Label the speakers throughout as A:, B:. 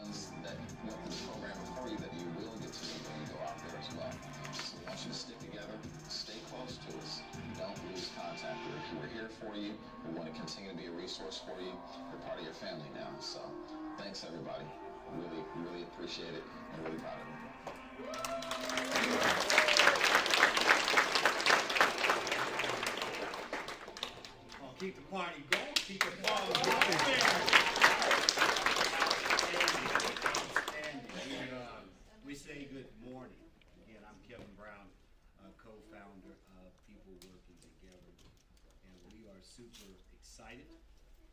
A: ones that went through the program before you that you will get to meet when you go out there as well. So we want you to stick together, stay close to us, don't lose contact. We're here for you. We want to continue to be a resource for you. We're part of your family now. So thanks, everybody. Really, really appreciate it and really proud of you.
B: Keep the party going. Keep the party going. Outstanding. We say good morning. Again, I'm Kevin Brown, co-founder of People Working Together, and we are super excited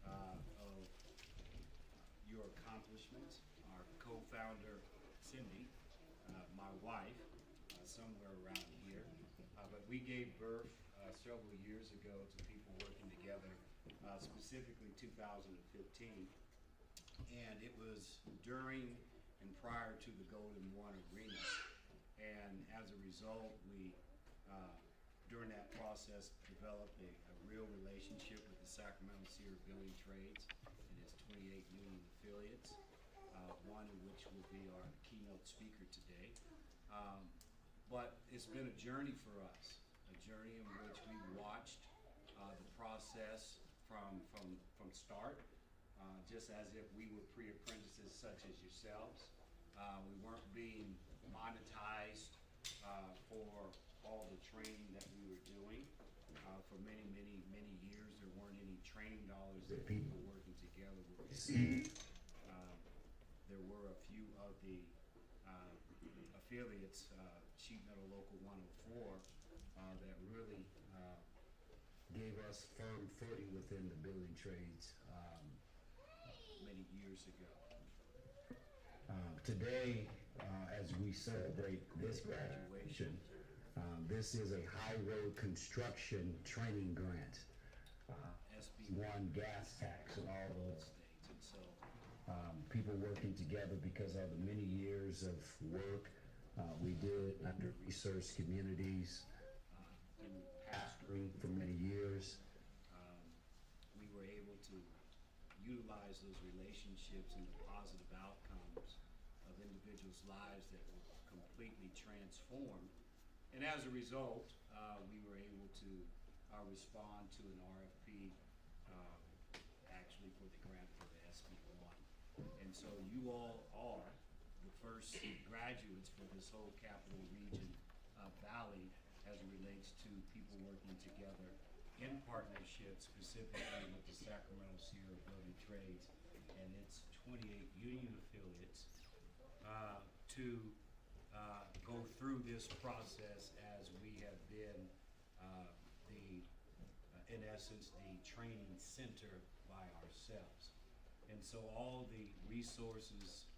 B: of your accomplishments. Our co-founder, Cindy, my wife, somewhere around here, but we gave birth several years ago to People Working Together, specifically 2015, and it was during and prior to the Golden One Arena, and as a result, we during that process developed a real relationship with the Sacramento Sierra Building Trades and its 28 union affiliates, one of which will be our keynote speaker today. But it's been a journey for us, a journey in which we watched the process from start, just as if we were pre-apprentices such as yourselves. We weren't being monetized for all the training that we were doing. For many years, there weren't any training dollars that People Working Together were receiving. There were a few of the affiliates, Sheet Metal Local 104, that really gave us firm footing within the building trades many years ago. Today, as we celebrate this graduation, this is a high road construction training grant, SB1 gas tax and all those things. And so people working together because of the many years of work we did under resource communities, and pastoring for many years. We were able to utilize those relationships and the positive outcomes of individuals' lives that were completely transformed. And as a result, we were able to respond to an RFP actually for the grant for the SB1. And so you all are the first graduates for this whole Capital Region Valley as it relates to People Working Together in partnership specifically with the Sacramento Sierra Building Trades and its 28 union affiliates to go through this process as we have been in essence, the training center by ourselves. And so all the resources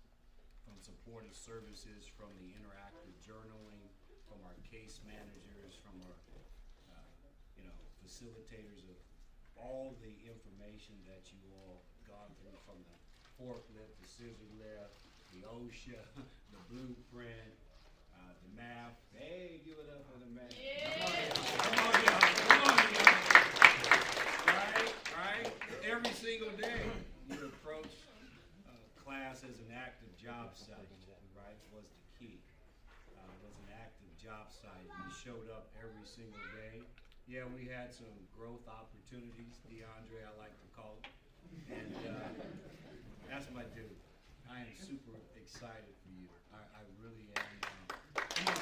B: from supportive services, from the interactive journaling, from our case managers, from our facilitators of all the information that you all have gone through, from the forklift, the scissor lift, the OSHA, the blueprint, the math. Hey, give it up for the math. Yeah. Come on, y'all. Right? Every single day you approach class as an active job site, right, was the key. Was an active job site. You showed up every single day. Yeah, we had some growth opportunities, DeAndre, I like to call it. And that's my dude. I am super excited for you. I really am. Come on.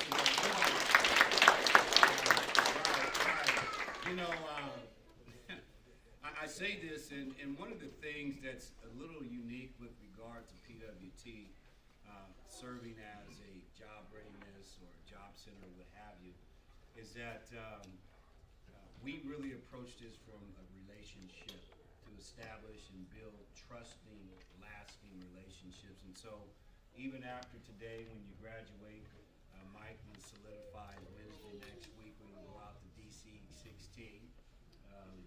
B: You know, I say this, and one of the things that's a little unique with regard to PWT, serving as a job readiness or job center, what have you, is that we really approach this from a relationship to establish and build trusting, lasting relationships. And so even after today, when you graduate, Mike will solidify Wednesday next week when we go out to DC 16,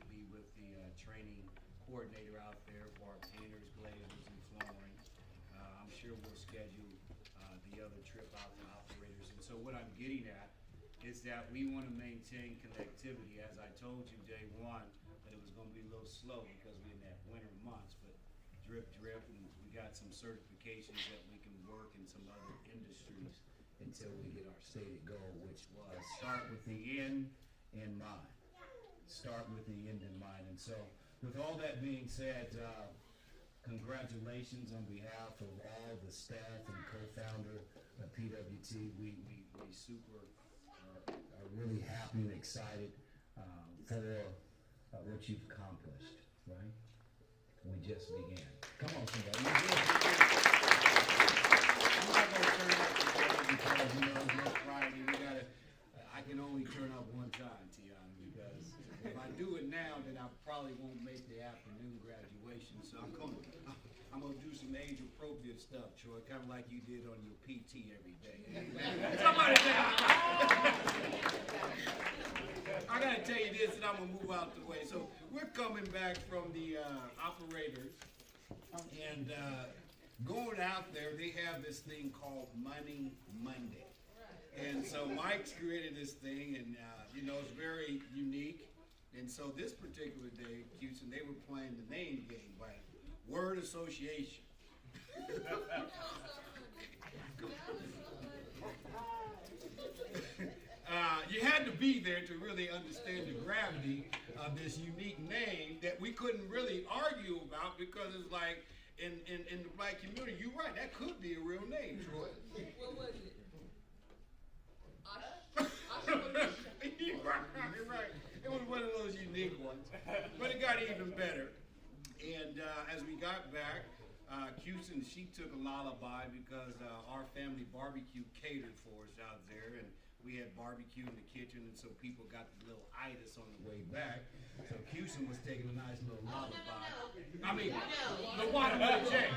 B: be with the training coordinator out there for our painters, glazers, and flooring. I'm sure we'll schedule the other trip out to operators. And so what I'm getting at is that we want to maintain connectivity. As I told you day one, that it was going to be a little slow because we're in that winter months, but
C: drip, and we got some certifications that we can work in some other industries until we hit our stated goal, which was start with the end in mind. Start with the end in mind. And so, with all that being said, congratulations on behalf of all the staff and co-founder of PWT. We super are really happy and excited for what you've accomplished, right? We just began. Come on, somebody. I'm not going to turn up today because, you know, it's no Friday. I can only turn up one time, Tiana, because if I do it now, then I probably won't make the afternoon graduation. So I'm gonna do some age-appropriate stuff, Troy, kind of like you did on your PT every day. Somebody say, I gotta tell you this, and I'm gonna move out the way. So we're coming back from the operators, and going out there, they have this thing called Money Monday. And so Mike's created this thing, and you know, it's very unique. And so this particular day, Houston, they were playing the name game by word association. You had to be there to really understand the gravity of this unique name that we couldn't really argue about, because it's like in the black community, you're right, that could be a real name, Troy.
D: What was it?
C: You're right. It was one of those unique ones, but it got even better. And as we got back, Houston, she took a lullaby because our family barbecue catered for us out there, and we had barbecue in the kitchen, and so people got the little itis on the way back. So Houston was taking a nice little lullaby. I mean, the watermelon J.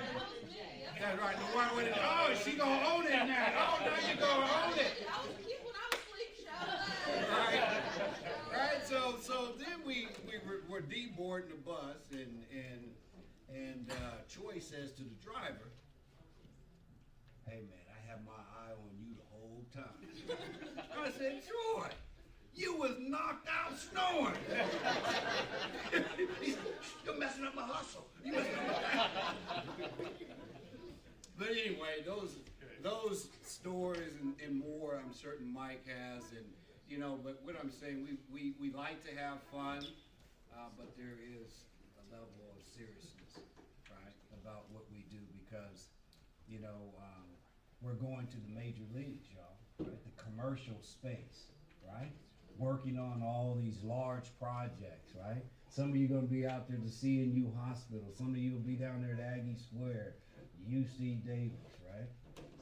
C: That's right, the watermelon. Oh, she gonna own it now. Oh, now you gonna own it.
D: I was a kid when I was asleep,
C: Right. So then we were deboarding the bus, and Troy says to the driver, "Hey man, I have my eye on you the whole time." I said, "Troy, you was knocked out snoring." He said, "You're messing up my hustle. You messing up my." But anyway, those stories and more, I'm certain Mike has, and you know. But what I'm saying, we like to have fun, but there is a level of seriousness, right, about what we do, because you know we're going to the major leagues, y'all, right? The commercial space, right? Working on all these large projects, right? Some of you are going to be out there to CNU Hospital. Some of you will be down there at Aggie Square, UC Davis, right?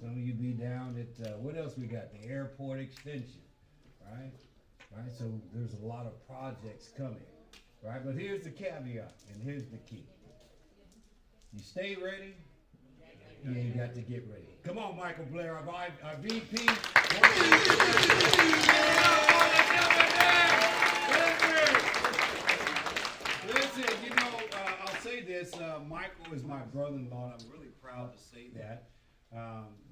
C: Some of you be down at, what else we got? The airport extension, right? Right, so there's a lot of projects coming, right? But here's the caveat, and here's the key. You stay ready, you ain't got to get ready. Come on, Michael Blair, our VP. Listen, you know, I'll say this, Michael is my brother-in-law, and I'm really proud to say that.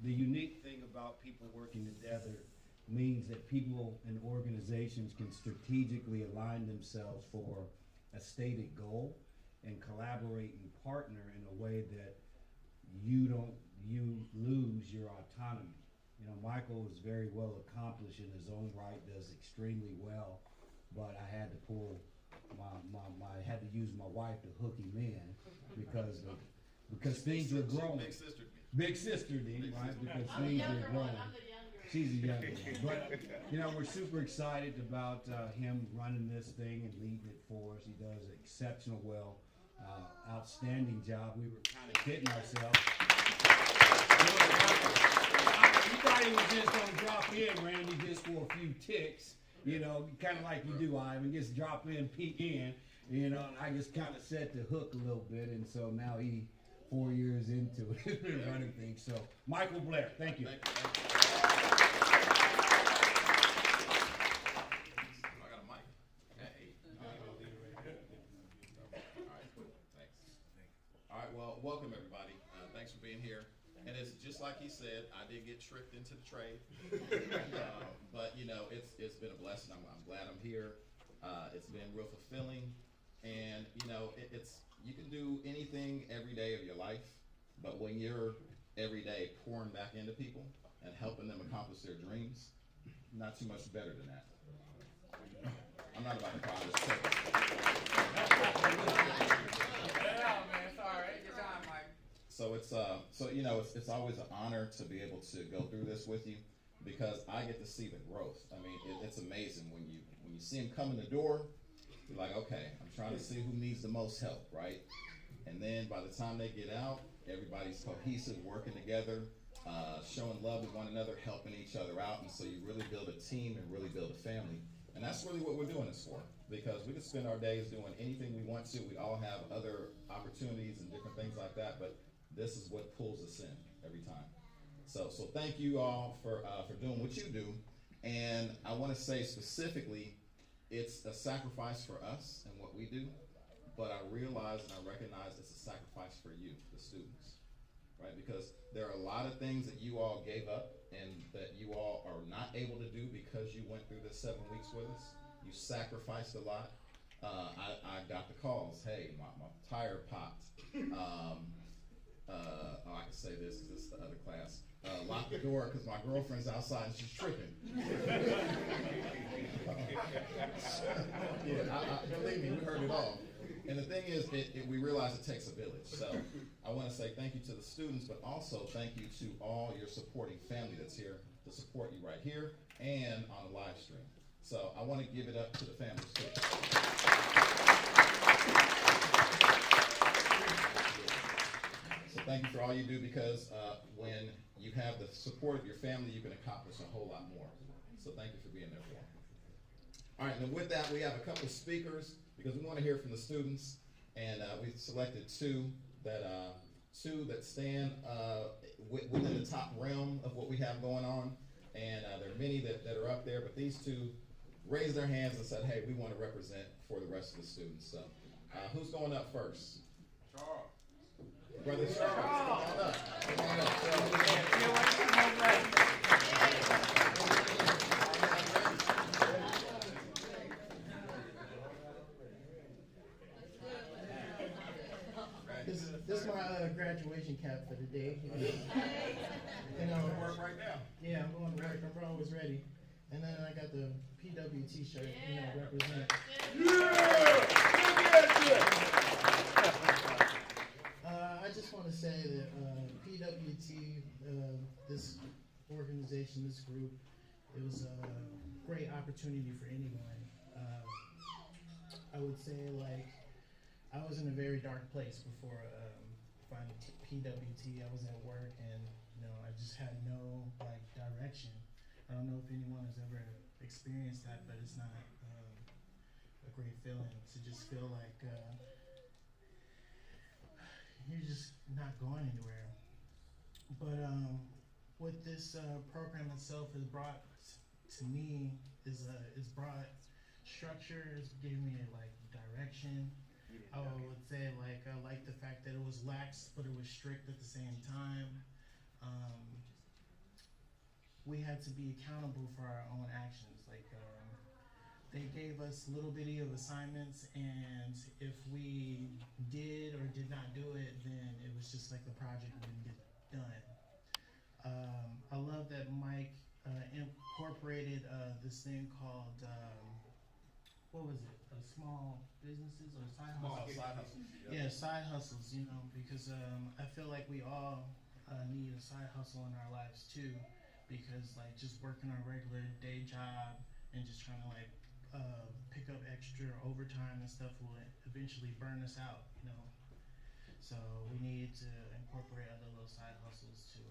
C: The unique thing about people working together means that people and organizations can strategically align themselves for a stated goal and collaborate and partner in a way that you lose your autonomy. You know, Michael is very well accomplished in his own right, does extremely well, but I had to I had to use my wife to hook him in because things are growing. Big sister did, right? Because things are growing. She's the younger one. But, you know, we're super excited about him running this thing and leading it for us. He does exceptional well. Outstanding job. We were kind of kidding ourselves. We thought he was just going to drop in, Randy, just for a few ticks. You know, kind of like you do, Ivan. Just drop in, peek in. You know, and I just kind of set the hook a little bit. And so now 4 years into it, has been running things. So, Michael Blair, thank you.
A: Thank you. I got a mic. Hey. All right, cool. Thanks. All right, well, welcome everybody. Thanks for being here. And it's just like he said, I did get tricked into the trade. But you know, it's been a blessing. I'm glad I'm here. It's been real fulfilling. And you can do anything every day of your life, but when you're every day pouring back into people and helping them accomplish their dreams, not too much better than that. I'm not about to cry. I'm just saying.
E: Yeah, man, it's all right. Your time, Mike.
A: So it's always an honor to be able to go through this with you, because I get to see the growth. I mean, it's amazing when you see them come in the door. You're like, okay, I'm trying to see who needs the most help, right? And then by the time they get out, everybody's cohesive, working together, showing love to one another, helping each other out. And so you really build a team and really build a family. And that's really what we're doing this for, because we can spend our days doing anything we want to. We all have other opportunities and different things like that, but this is what pulls us in every time. So thank you all for doing what you do. And I want to say specifically, it's a sacrifice for us and what we do, but I realize and I recognize it's a sacrifice for you, the students, right? Because there are a lot of things that you all gave up and that you all are not able to do because you went through this 7 weeks with us. You sacrificed a lot. I got the calls, hey, my tire popped. I can say this because it's the other class. Lock the door because my girlfriend's outside and she's tripping. Believe me, we heard it all. And the thing is, we realize it takes a village. So I want to say thank you to the students, but also thank you to all your supporting family that's here to support you right here and on the live stream. So I want to give it up to the families too. So thank you for all you do, because when you have the support of your family, you can accomplish a whole lot more. So thank you for being there for them. All right, and with that, we have a couple of speakers because we want to hear from the students, and we selected two that stand within the top realm of what we have going on. And there are many that are up there, but these two raised their hands and said, hey, we want to represent for the rest of the students. So who's going up first?
E: Charles.
A: Brother Charles, come on up. Come on up.
F: This is my graduation cap for the day.
E: Work right now.
F: Yeah, I'm going to work. I'm always ready. And then I got the PW t-shirt, represent. I just want to say that PWT, this organization, this group, it was a great opportunity for anyone. I would say, I was in a very dark place before finding PWT. I was at work and, I just had no, direction. I don't know if anyone has ever experienced that, but it's not a great feeling to just feel like you're just not going anywhere. But what this program itself has brought to me is brought structure. It's given me direction. I would say I like the fact that it was lax, but it was strict at the same time. We had to be accountable for our own actions. They gave us little bitty of assignments, and if we did or did not do it, then it was just like the project didn't get done. I love that Mike incorporated this thing called, what was it? Small businesses or side hustles?
A: Side hustles.
F: Yeah, side hustles, because I feel like we all need a side hustle in our lives too, because just working our regular day job and just trying to pick up extra overtime and stuff will eventually burn us out, So we need to incorporate other little side hustles to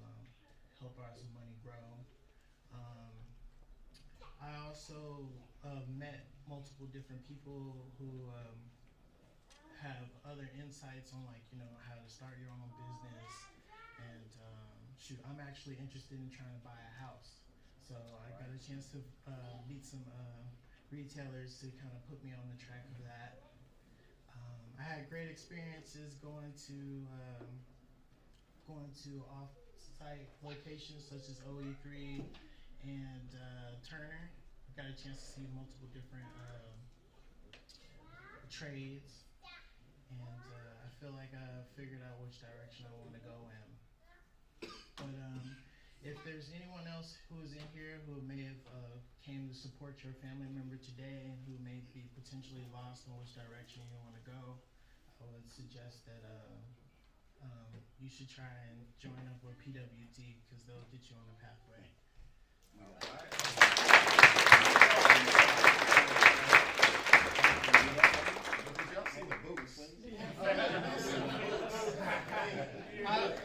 F: help our money grow. I also met multiple different people who have other insights on how to start your own business. And I'm actually interested in trying to buy a house. So I got a chance to meet some retailers to kind of put me on the track of that. I had great experiences going to off-site locations such as OE3 and Turner. I got a chance to see multiple different trades, and I feel like I figured out which direction I want to go in. But if there's anyone else who is in here who may have came to support your family member today and who may be potentially lost in which direction you want to go, I would suggest that you should try and join up with PWT because they'll get you on the pathway.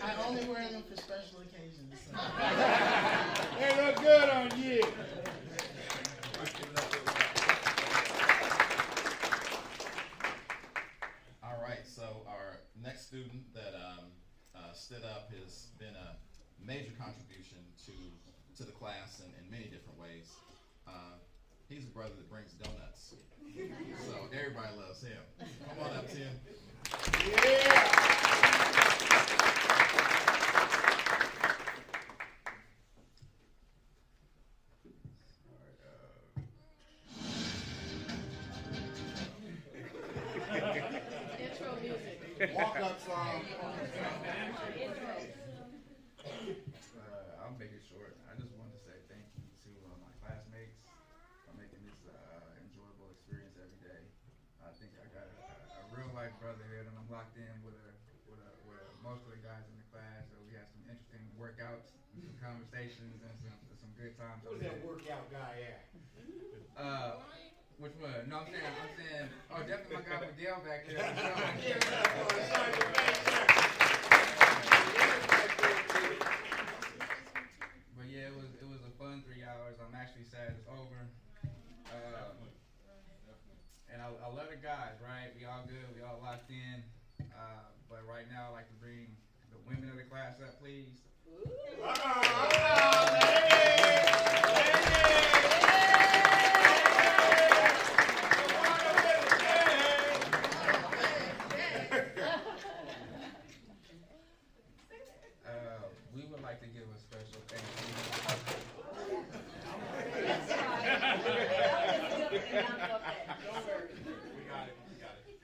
F: I only wear them for special occasions. So.
E: They look good on you.
G: All right, so our next student that stood up has been a major contribution to the class in many different ways. He's a brother that brings donuts, so everybody loves him. Come on up, Tim.
E: Yeah.
D: Intro music.
E: Walk-up song.
H: I'll make it short. I just wanted to say thank you to my classmates for making this enjoyable experience every day. I think I got a real life brotherhood, and I'm locked in with most of the guys in the class. So we had some interesting workouts, and some conversations, and some good times.
E: Where's that workout guy at?
H: Which one? No, I'm saying, oh, definitely my guy Miguel back there. But yeah, it was a fun 3 hours. I'm actually sad it's over. And I love the guys, right? We all good. We all locked in. But right now, I'd like to bring the women of the class up, please. We would like to give a special thank you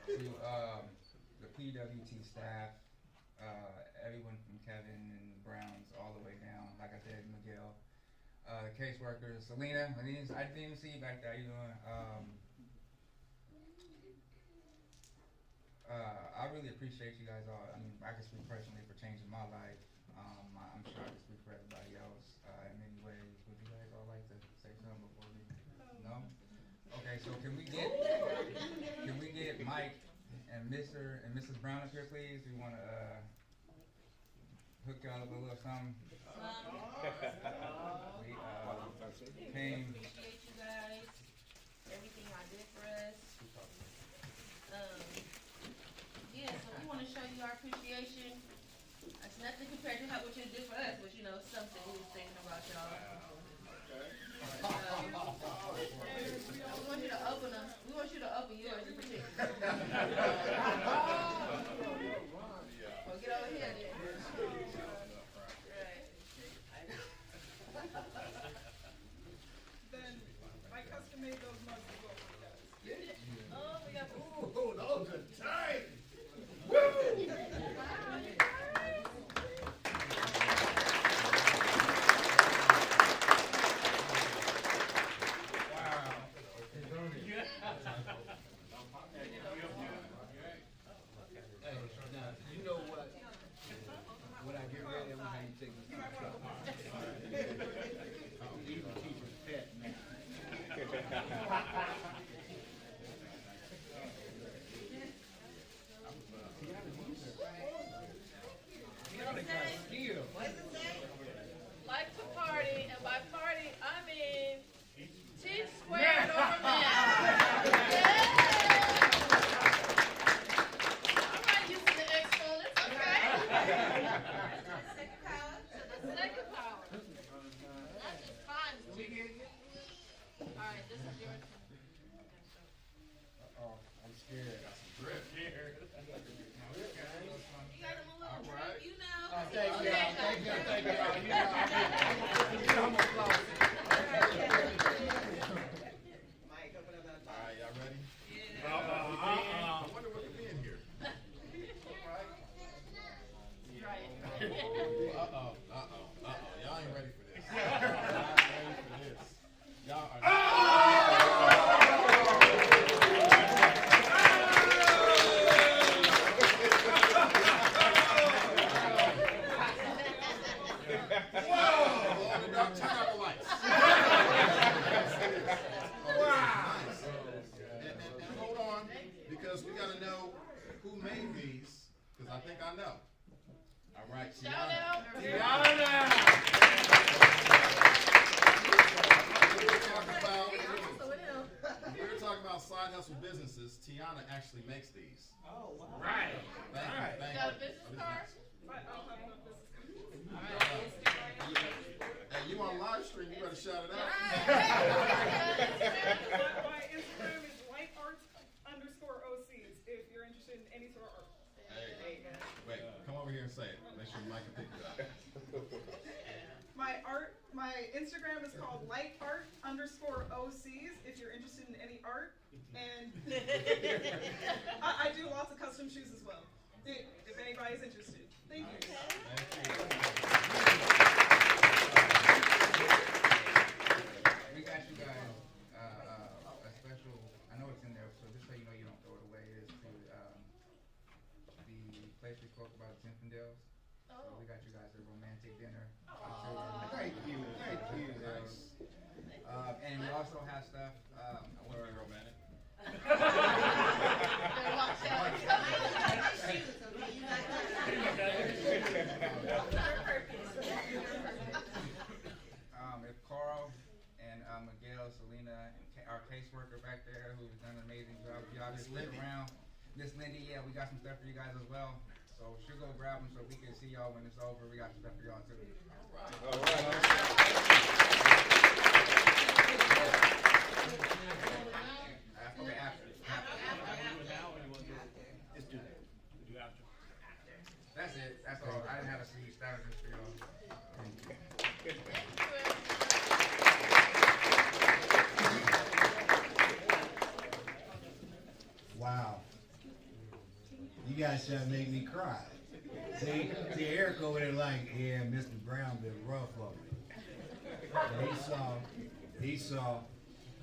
H: to the PWT staff, everyone from Kevin and Browns all the way down, like I said, Miguel, the caseworkers, Selena, I didn't even see you back there. How you doing? I really appreciate you guys all. I mean, I can speak personally for changing my life. I'm sure I can speak for everybody else in many ways. Would you guys all like to say something before we? No? Okay, so can we get Mike and Mr. and Mrs. Brown up here, please? We want to hook y'all up with a little something. We came.
D: Appreciate you guys. Everything y'all did for us. Yeah, so we want to show you our appreciation. It's nothing compared to what you did for us, but you know, something we was thinking about y'all. We want you to open them. We want you to open yours in particular. Well, get over here then. Right.
I: Then I custom made those mugs as well for you guys.
D: You did? Oh, we got
E: Ooh, those are tight.
G: got to know who made these, because I think I know. All right,
D: Shout
G: Tiana.
D: out.
G: We were talking about,
D: So it is.
G: side hustle businesses. Tiana actually makes these.
C: Oh, wow.
E: Right.
G: Thank you. Thank
D: Got a
G: you.
D: business card?
G: Hey, you on live stream? You better shout it out.
I: My Instagram is lightarts_OCs if you're interested in any sort of art.
G: Hey, wait, come over here and say it. Make sure Mike can pick it up.
I: My Instagram is called lighart_OCs if you're interested in any art. And I do lots of custom shoes as well, if anybody's interested. Thank you.
H: We got you guys a special, I know it's in there, so just so you know you don't throw it away, is to the place we spoke about, Zinfandels. So we got you guys a romantic dinner.
E: Thank you. Thank you.
H: Nice. And we also have stuff,
G: We're romantic.
D: Better watch out.
H: if Carl and Miguel, Selena, and our caseworker back there who's done an amazing job, y'all just live around. Miss Lindy, yeah, we got some stuff for you guys as well. So she'll go grab them so we can see y'all when it's over. We got some stuff for y'all too.
E: All right.
H: Okay, after.
E: Let's do that. Do after.
H: That's it. That's all. I didn't have a speech. That was just for y'all.
B: Wow. You guys trying to make me cry. See Eric over there like, yeah, Mr. Brown been rough on me. He saw,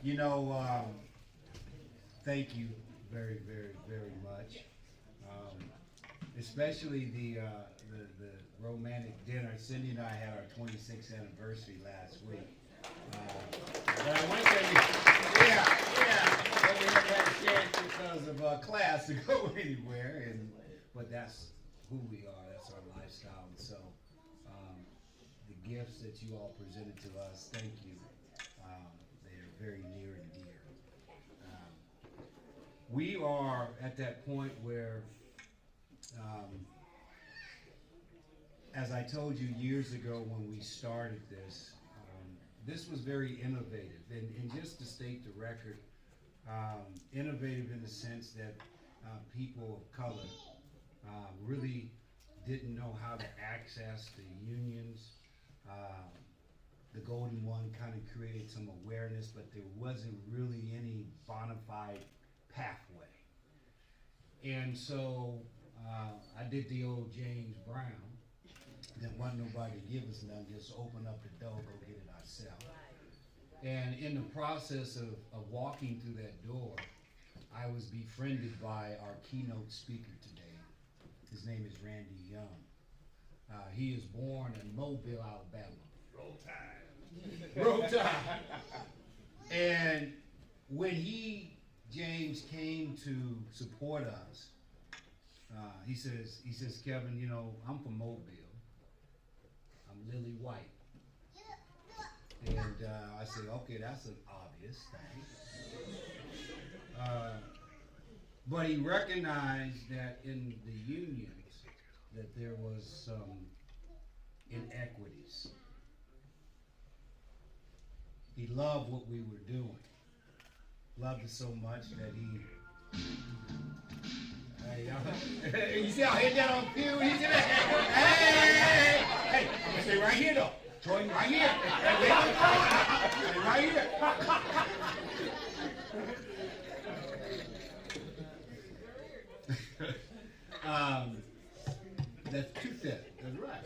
B: you know, thank you very, very, very much. Especially the romantic dinner. Cindy and I had our 26th anniversary last week. But I went there, but we haven't had a chance because of class to go anywhere, but that's who we are, that's our lifestyle, and so the gifts that you all presented to us, thank you, they are very near and dear. We are at that point where, as I told you years ago when we started this, this was very innovative, and just to state the record, innovative in the sense that people of color really didn't know how to access the unions. The Golden One kind of created some awareness, but there wasn't really any bona fide pathway. And so I did the old James Brown. Didn't want nobody to give us nothing, just open up the door, go get it ourselves. And in the process of walking through that door, I was befriended by our keynote speaker today. His name is Randy Young. He is born in Mobile, Alabama.
E: Roll Tide.
B: Roll Tide. And when James came to support us, he says, Kevin, you know, I'm from Mobile. I'm Lily White. And I said, okay, that's an obvious thing. But he recognized that in the unions that there was some inequities. He loved what we were doing. Loved it so much that he you see how I hit that on cue? He said, hey, stay right here though. Jordan, right here. Stay right here. That's too thick. That's right.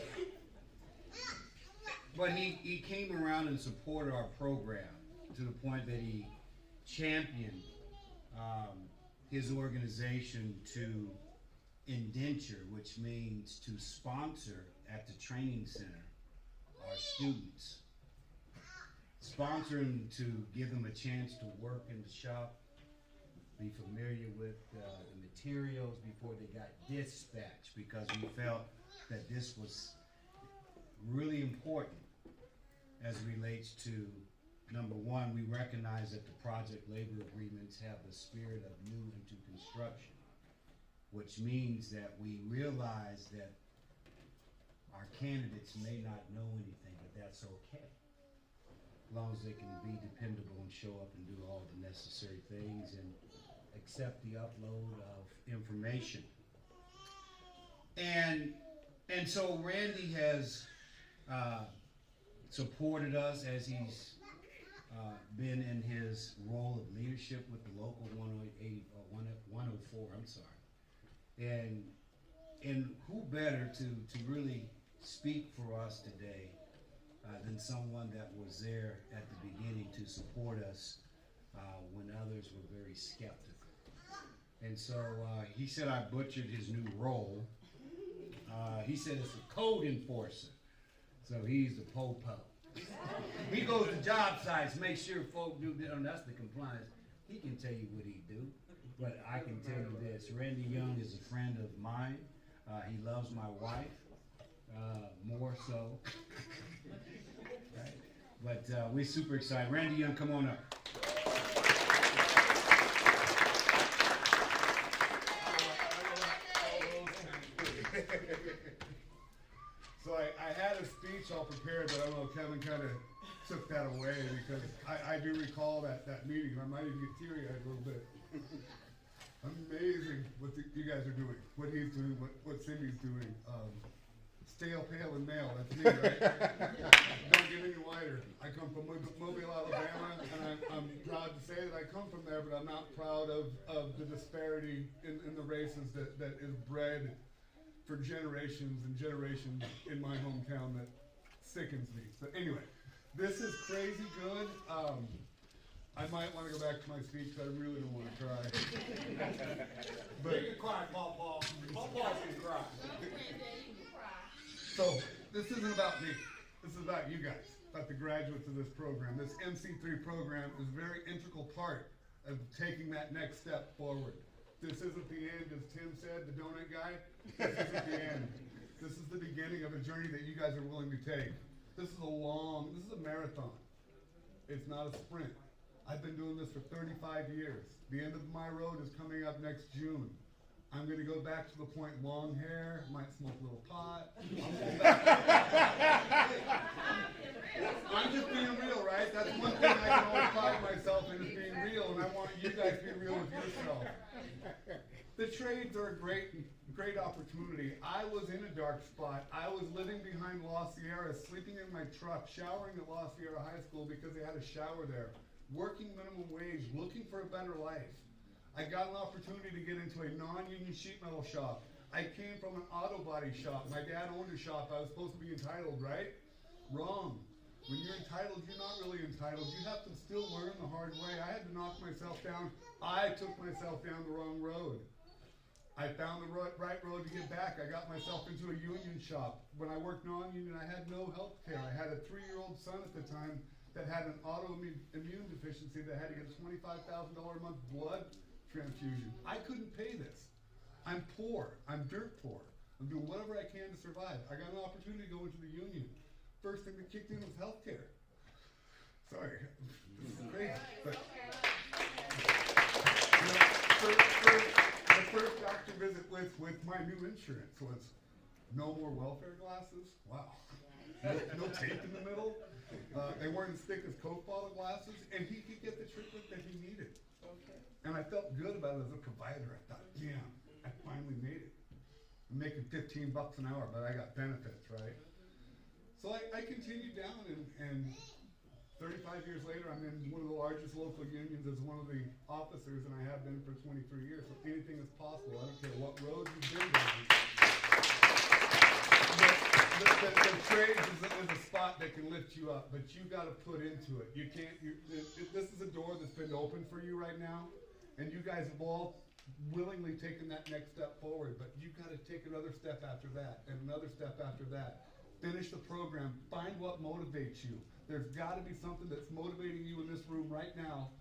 B: But he came around and supported our program to the point that he championed his organization to indenture, which means to sponsor at the training center our students. Sponsor them to give them a chance to work in the shop, be familiar with the materials before they got dispatched, because we felt that this was really important as relates to, number one, we recognize that the project labor agreements have the spirit of new into construction, which means that we realize that our candidates may not know anything, but that's okay. As long as they can be dependable and show up and do all the necessary things and accept the upload of information. And so Randy has supported us as he's been in his role of leadership with the local 104, I'm sorry. And who better to really speak for us today than someone that was there at the beginning to support us when others were very skeptical. And so he said I butchered his new role. He said it's a code enforcer. So he's the po-po. He goes to job sites, make sure folk do that, and that's the compliance. He can tell you what he do, but I can tell you this. Randy Young is a friend of mine. He loves my wife, more so. Right? But we're super excited. Randy Young, come on up.
E: So I had a speech all prepared, but I don't know, Kevin kind of took that away, because I do recall that meeting. I might even get teary-eyed a little bit. Amazing what you guys are doing, what he's doing, what Cindy's doing. Stale, pale, and male, that's me, right? Don't get any whiter. I come from Mobile, Alabama, and I'm proud to say that I come from there, but I'm not proud of the disparity in the races that is bred for generations and generations in my hometown that sickens me. So anyway, this is crazy good. I might want to go back to my speech because I really don't want to cry. But
C: You can cry, Paw. Paw can cry.
E: so this isn't about me. This is about you guys, about the graduates of this program. This MC3 program is a very integral part of taking that next step forward. This isn't the end, as Tim said, the donut guy. This isn't the end. This is the beginning of a journey that you guys are willing to take. This is a marathon. It's not a sprint. I've been doing this for 35 years. The end of my road is coming up next June. I'm going to go back to the point, long hair, might smoke a little pot. I'm just being real, right? That's one thing I can always pride myself in, is being real, and I want you guys to be real with yourself. The trades are a great opportunity. I was in a dark spot. I was living behind La Sierra, sleeping in my truck, showering at La Sierra High School because they had a shower there, working minimum wage, looking for a better life. I got an opportunity to get into a non-union sheet metal shop. I came from an auto body shop. My dad owned a shop. I was supposed to be entitled, right? Wrong. When you're entitled, you're not really entitled. You have to still learn the hard way. I had to knock myself down. I took myself down the wrong road. I found the right road to get back. I got myself into a union shop. When I worked non-union, I had no health care. I had a 3-year-old son at the time that had an autoimmune deficiency that had to get a $25,000 a month blood transfusion. I couldn't pay this. I'm poor. I'm dirt poor. I'm doing whatever I can to survive. I got an opportunity to go into the union. First thing that kicked in was health care. Sorry. This is crazy. But, the first doctor visit with my new insurance was no more welfare glasses. Wow. No tape in the middle. They weren't as thick as Coke bottle glasses, and he could get the treatment that he needed. And I felt good about it as a provider. I thought, damn, I finally made it. I'm making $15 an hour, but I got benefits, right? So I continued down, and 35 years later, I'm in one of the largest local unions as one of the officers, and I have been for 23 years, so anything is possible. I don't care what road you've been down. The trades is a spot that can lift you up, but you got to put into it. You can't. This is a door that's been open for you right now, and you guys have all willingly taken that next step forward, but you got to take another step after that, and another step after that. Finish the program. Find what motivates you. There's got to be something that's motivating you in this room right now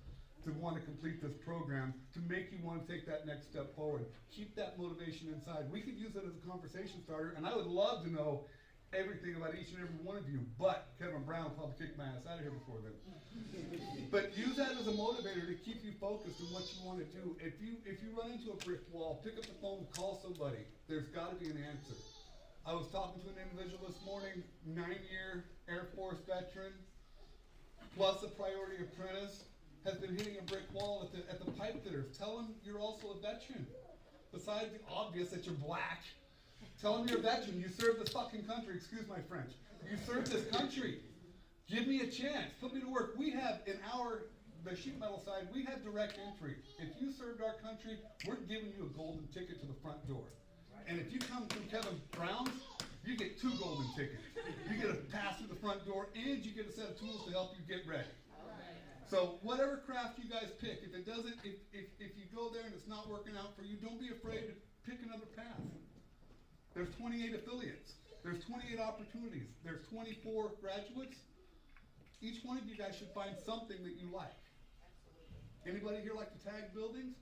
E: to want to complete this program, to make you want to take that next step forward. Keep that motivation inside. We could use it as a conversation starter, and I would love to know everything about each and every one of you, but Kevin Brown will probably kick my ass out of here before then. But use that as a motivator to keep you focused on what you want to do. If you run into a brick wall, pick up the phone, call somebody. There's got to be an answer. I was talking to an individual this morning, 9-year Air Force veteran, plus a priority apprentice, has been hitting a brick wall at the pipe fitters. Tell him you're also a veteran. Besides the obvious that you're black, tell him you're a veteran. You served this fucking country. Excuse my French. You served this country. Give me a chance. Put me to work. We have the sheet metal side, we have direct entry. If you served our country, we're giving you a golden ticket to the front door. And if you come from Kevin Brown's, you get 2 golden tickets. You get a pass through the front door, and you get a set of tools to help you get ready. So whatever craft you guys pick, if it doesn't, if you go there and it's not working out for you, don't be afraid to pick another path. There's 28 affiliates. There's 28 opportunities. There's 24 graduates. Each one of you guys should find something that you like. Anybody here like to tag buildings?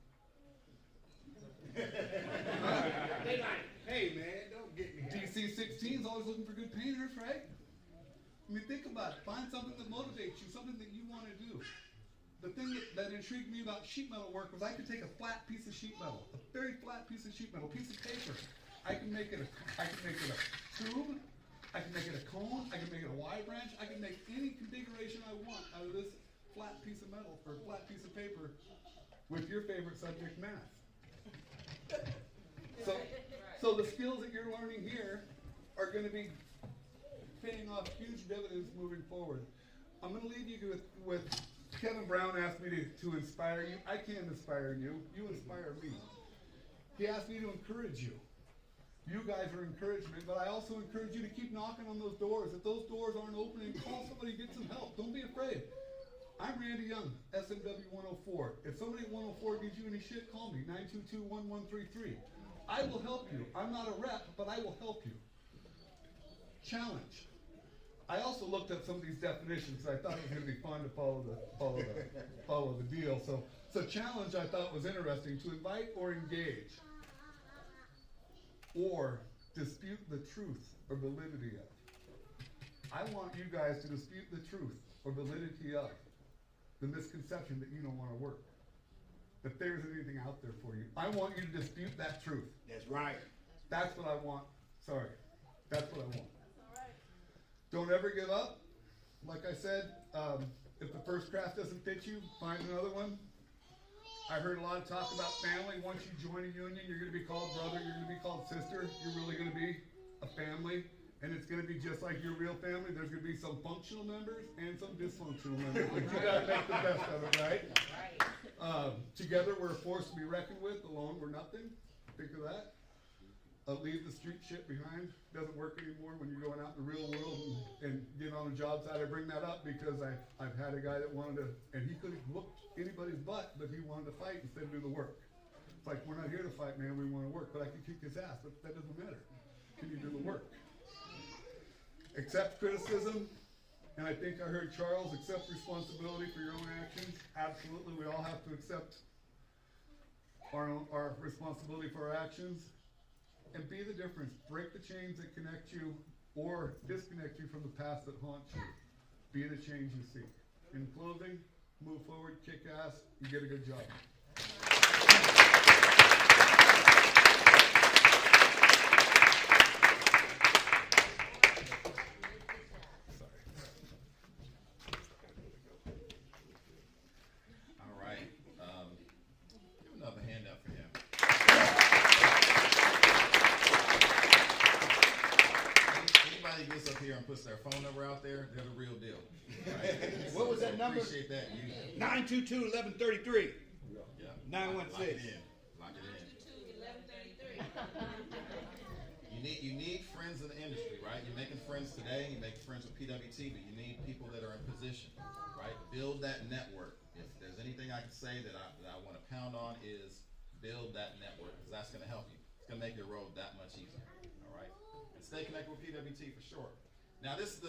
C: They like, hey man, don't get me.
E: DC 16 is always looking for good painters, right? I mean, think about it. Find something that motivates you, something that you want to do. The thing that intrigued me about sheet metal work was I could take a flat piece of sheet metal, a very flat piece of sheet metal, piece of paper. I can make it a tube. I can make it a cone. I can make it a Y branch. I can make any configuration I want out of this flat piece of metal or flat piece of paper with your favorite subject, math. So the skills that you're learning here are going to be paying off huge dividends moving forward. I'm going to leave you with Kevin Brown asked me to inspire you. I can't inspire you. You inspire me. He asked me to encourage you. You guys are encouragement, but I also encourage you to keep knocking on those doors. If those doors aren't opening, call somebody, get some help. Don't be afraid. I'm Randy Young, SMW 104. If somebody at 104 gives you any shit, call me, 922-1133. I will help you. I'm not a rep, but I will help you. Challenge. I also looked up some of these definitions because I thought it was going to be fun to follow the deal. So challenge I thought was interesting, to invite or engage or dispute the truth or validity of. I want you guys to dispute the truth or validity of the misconception that you don't want to work, that there isn't anything out there for you. I want you to dispute that truth.
C: That's right.
E: That's what I want. Sorry. That's what I want. Don't ever give up. Like I said, if the first craft doesn't fit you, find another one. I heard a lot of talk about family. Once you join a union, you're going to be called brother, you're going to be called sister. You're really going to be a family. And it's going to be just like your real family. There's going to be some functional members and some dysfunctional members. But you got to make the best of it, right? Together, we're a force to be reckoned with. Alone, we're nothing. Think of that. Leave the street shit behind. Doesn't work anymore when you're going out in the real world and getting on a job site. I bring that up because I've had a guy that wanted to, and he could have whooped anybody's butt, but he wanted to fight instead of do the work. It's like, we're not here to fight, man. We want to work, but I can kick his ass. But that doesn't matter. Can you do the work? Accept criticism, and I think I heard Charles, accept responsibility for your own actions. Absolutely, we all have to accept our responsibility for our actions. And be the difference. Break the chains that connect you or disconnect you from the past that haunts you. Be the change you seek. In closing, move forward, kick ass, you get a good job.
G: All right. Give another hand up for him. Anybody gets up here and puts their phone number out there, they're the real deal. Right?
C: What was that number?
G: Appreciate that.
C: 922-1133.
G: Yeah.
C: 916.
G: Lock it in. 922-1133. You need friends in the industry, right? You're making friends today, you're making friends with PWT, but you need people that are in position, right? Build that network. If there's anything I can say that I want to pound on is build that network, because that's going to help you. It's going to make your road that much easier, all right? And stay connected with PWT for sure. Now this is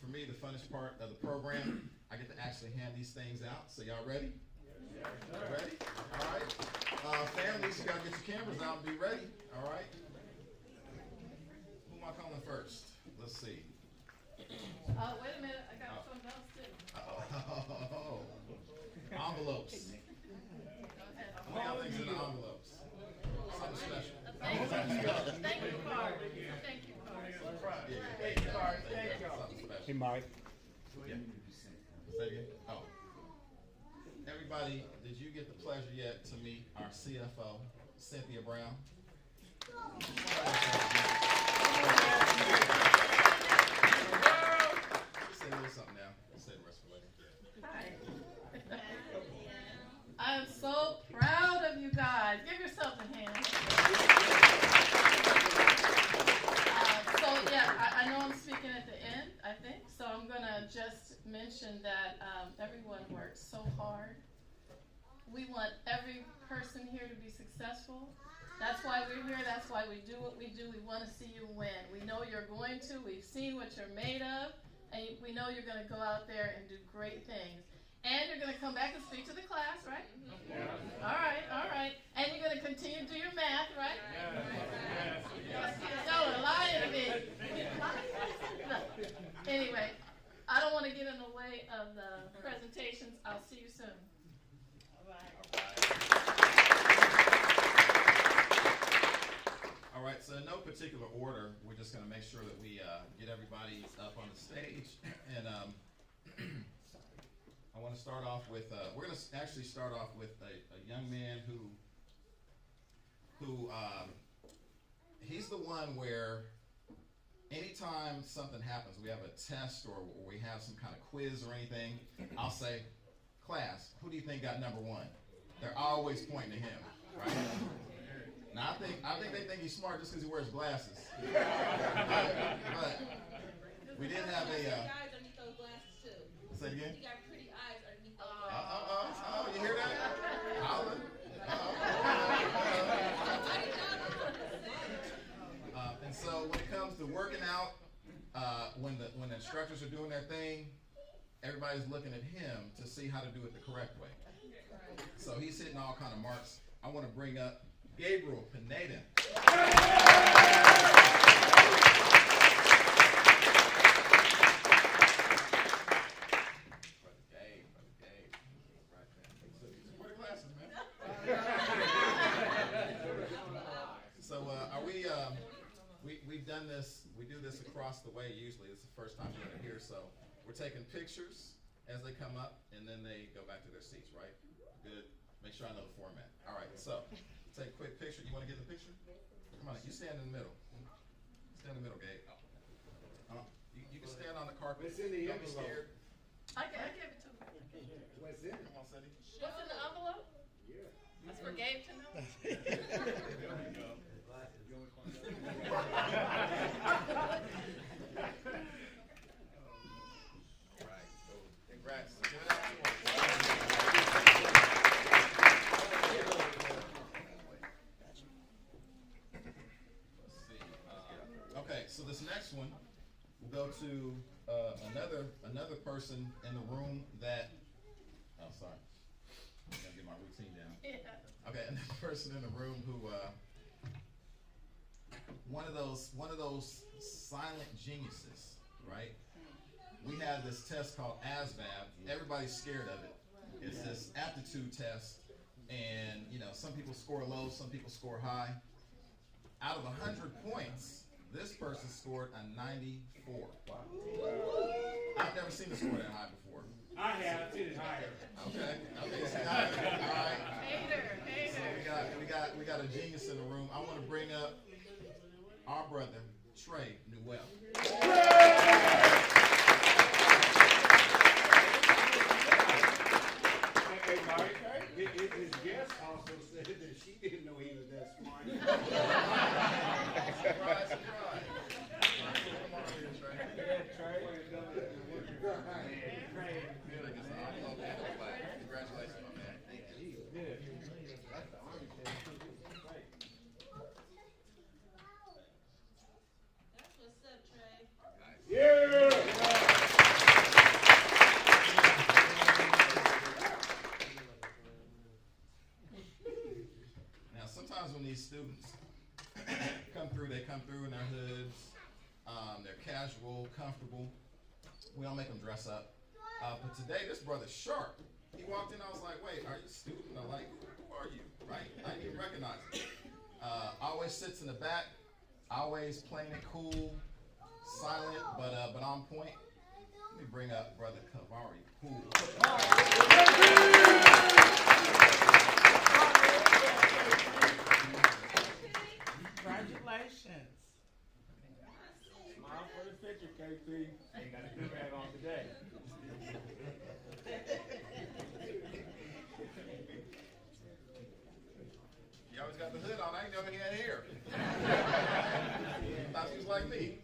G: for me, the funnest part of the program. I get to actually hand these things out. So y'all ready? Ready? All right. Families, you gotta get your cameras out and be ready. All right. Who am I calling first? Let's see.
D: Oh, wait a minute. I got something else too.
G: Oh. Envelopes.
D: Go ahead.
G: What do y'all think's in the envelopes? Something special.
D: Thank you card. Thank you card.
G: Something special.
J: Hey, Mike.
G: Yeah. Say again? Oh. Everybody, did you get the pleasure yet to meet our CFO, Cynthia Brown? Say a little something now. Say the rest for later.
D: I'm so proud of you guys. Give yourself a hand. I know I'm speaking at the end, I think, so I'm going to just mention that everyone works so hard. We want every person here to be successful. That's why we're here. That's why we do what we do. We want to see you win. We know you're going to. We've seen what you're made of, and we know you're going to go out there and do great things. And you're going to come back and speak to the class, right? Yeah. All right. And you're going to continue to do your math, right? Y'all are lying to me. Anyway, I don't want to get in the way of the presentations. I'll see you soon.
G: All right, so in no particular order, we're just going to make sure that we get everybody up on the stage. And I want to start off with, we're going to actually start off with a young man who he's the one where anytime something happens, we have a test or we have some kind of quiz or anything, I'll say, class, who do you think got number one? They're always pointing to him, right? Now I think they think he's smart just because he wears glasses. But we did have a.
D: eyes underneath those glasses too.
G: Say it again.
D: You got pretty eyes underneath those glasses.
G: Oh, you hear that? Holla. And so when it comes to working out, when the instructors are doing their thing, everybody's looking at him to see how to do it the correct way. So he's hitting all kind of marks. I want to bring up Gabriel Pineda. So we've done this, we do this across the way usually. This is the first time we're here, so we're taking pictures as they come up, and then they go back to their seats, right? Good. Make sure I know the format. All right, so take a quick picture. You want to get the picture? Come on, you stand in the middle. Stand in the middle, Gabe. You can stand on the carpet.
E: It's in the
G: Don't be
E: envelope.
G: scared.
D: I give it to him.
E: What's in it?
G: Come on, Cindy.
D: What's in the envelope?
E: Yeah.
D: That's for Gabe to know.
G: Right. Congrats. Give it up. Let's see. Okay, so this next one will go to another person in the room that. Oh, sorry. I gotta get my routine down.
D: Yeah.
G: Okay, another person in the room who one of those silent geniuses, right? We have this test called ASVAB. Everybody's scared of it. It's this aptitude test, and some people score low, some people score high. Out of 100 points, this person scored a 94. Wow. I've never seen a score that high before.
J: I have seen it higher.
G: Okay. All right.
D: Hater.
G: So we got a genius in the room. I want to bring up our brother Trey Newell.
J: Hey, Mike, his guest also said that she didn't know he was that smart.
G: Surprise. Come on here, Trey. Congratulations, my man. Thank you. come through, they come through in their hoods. They're casual, comfortable. We don't make them dress up. But today, this brother's sharp. He walked in, I was like, wait, are you a student? I'm like, who are you? Right? I didn't even recognize him. Always sits in the back, always playing it cool, silent, but on point. Let me bring up Brother Kavari Poole.
K: Congratulations.
J: Smile for the picture, KP. Ain't got a good bag on today.
G: He always got the hood on. I didn't know he had hair. Thought he was like me.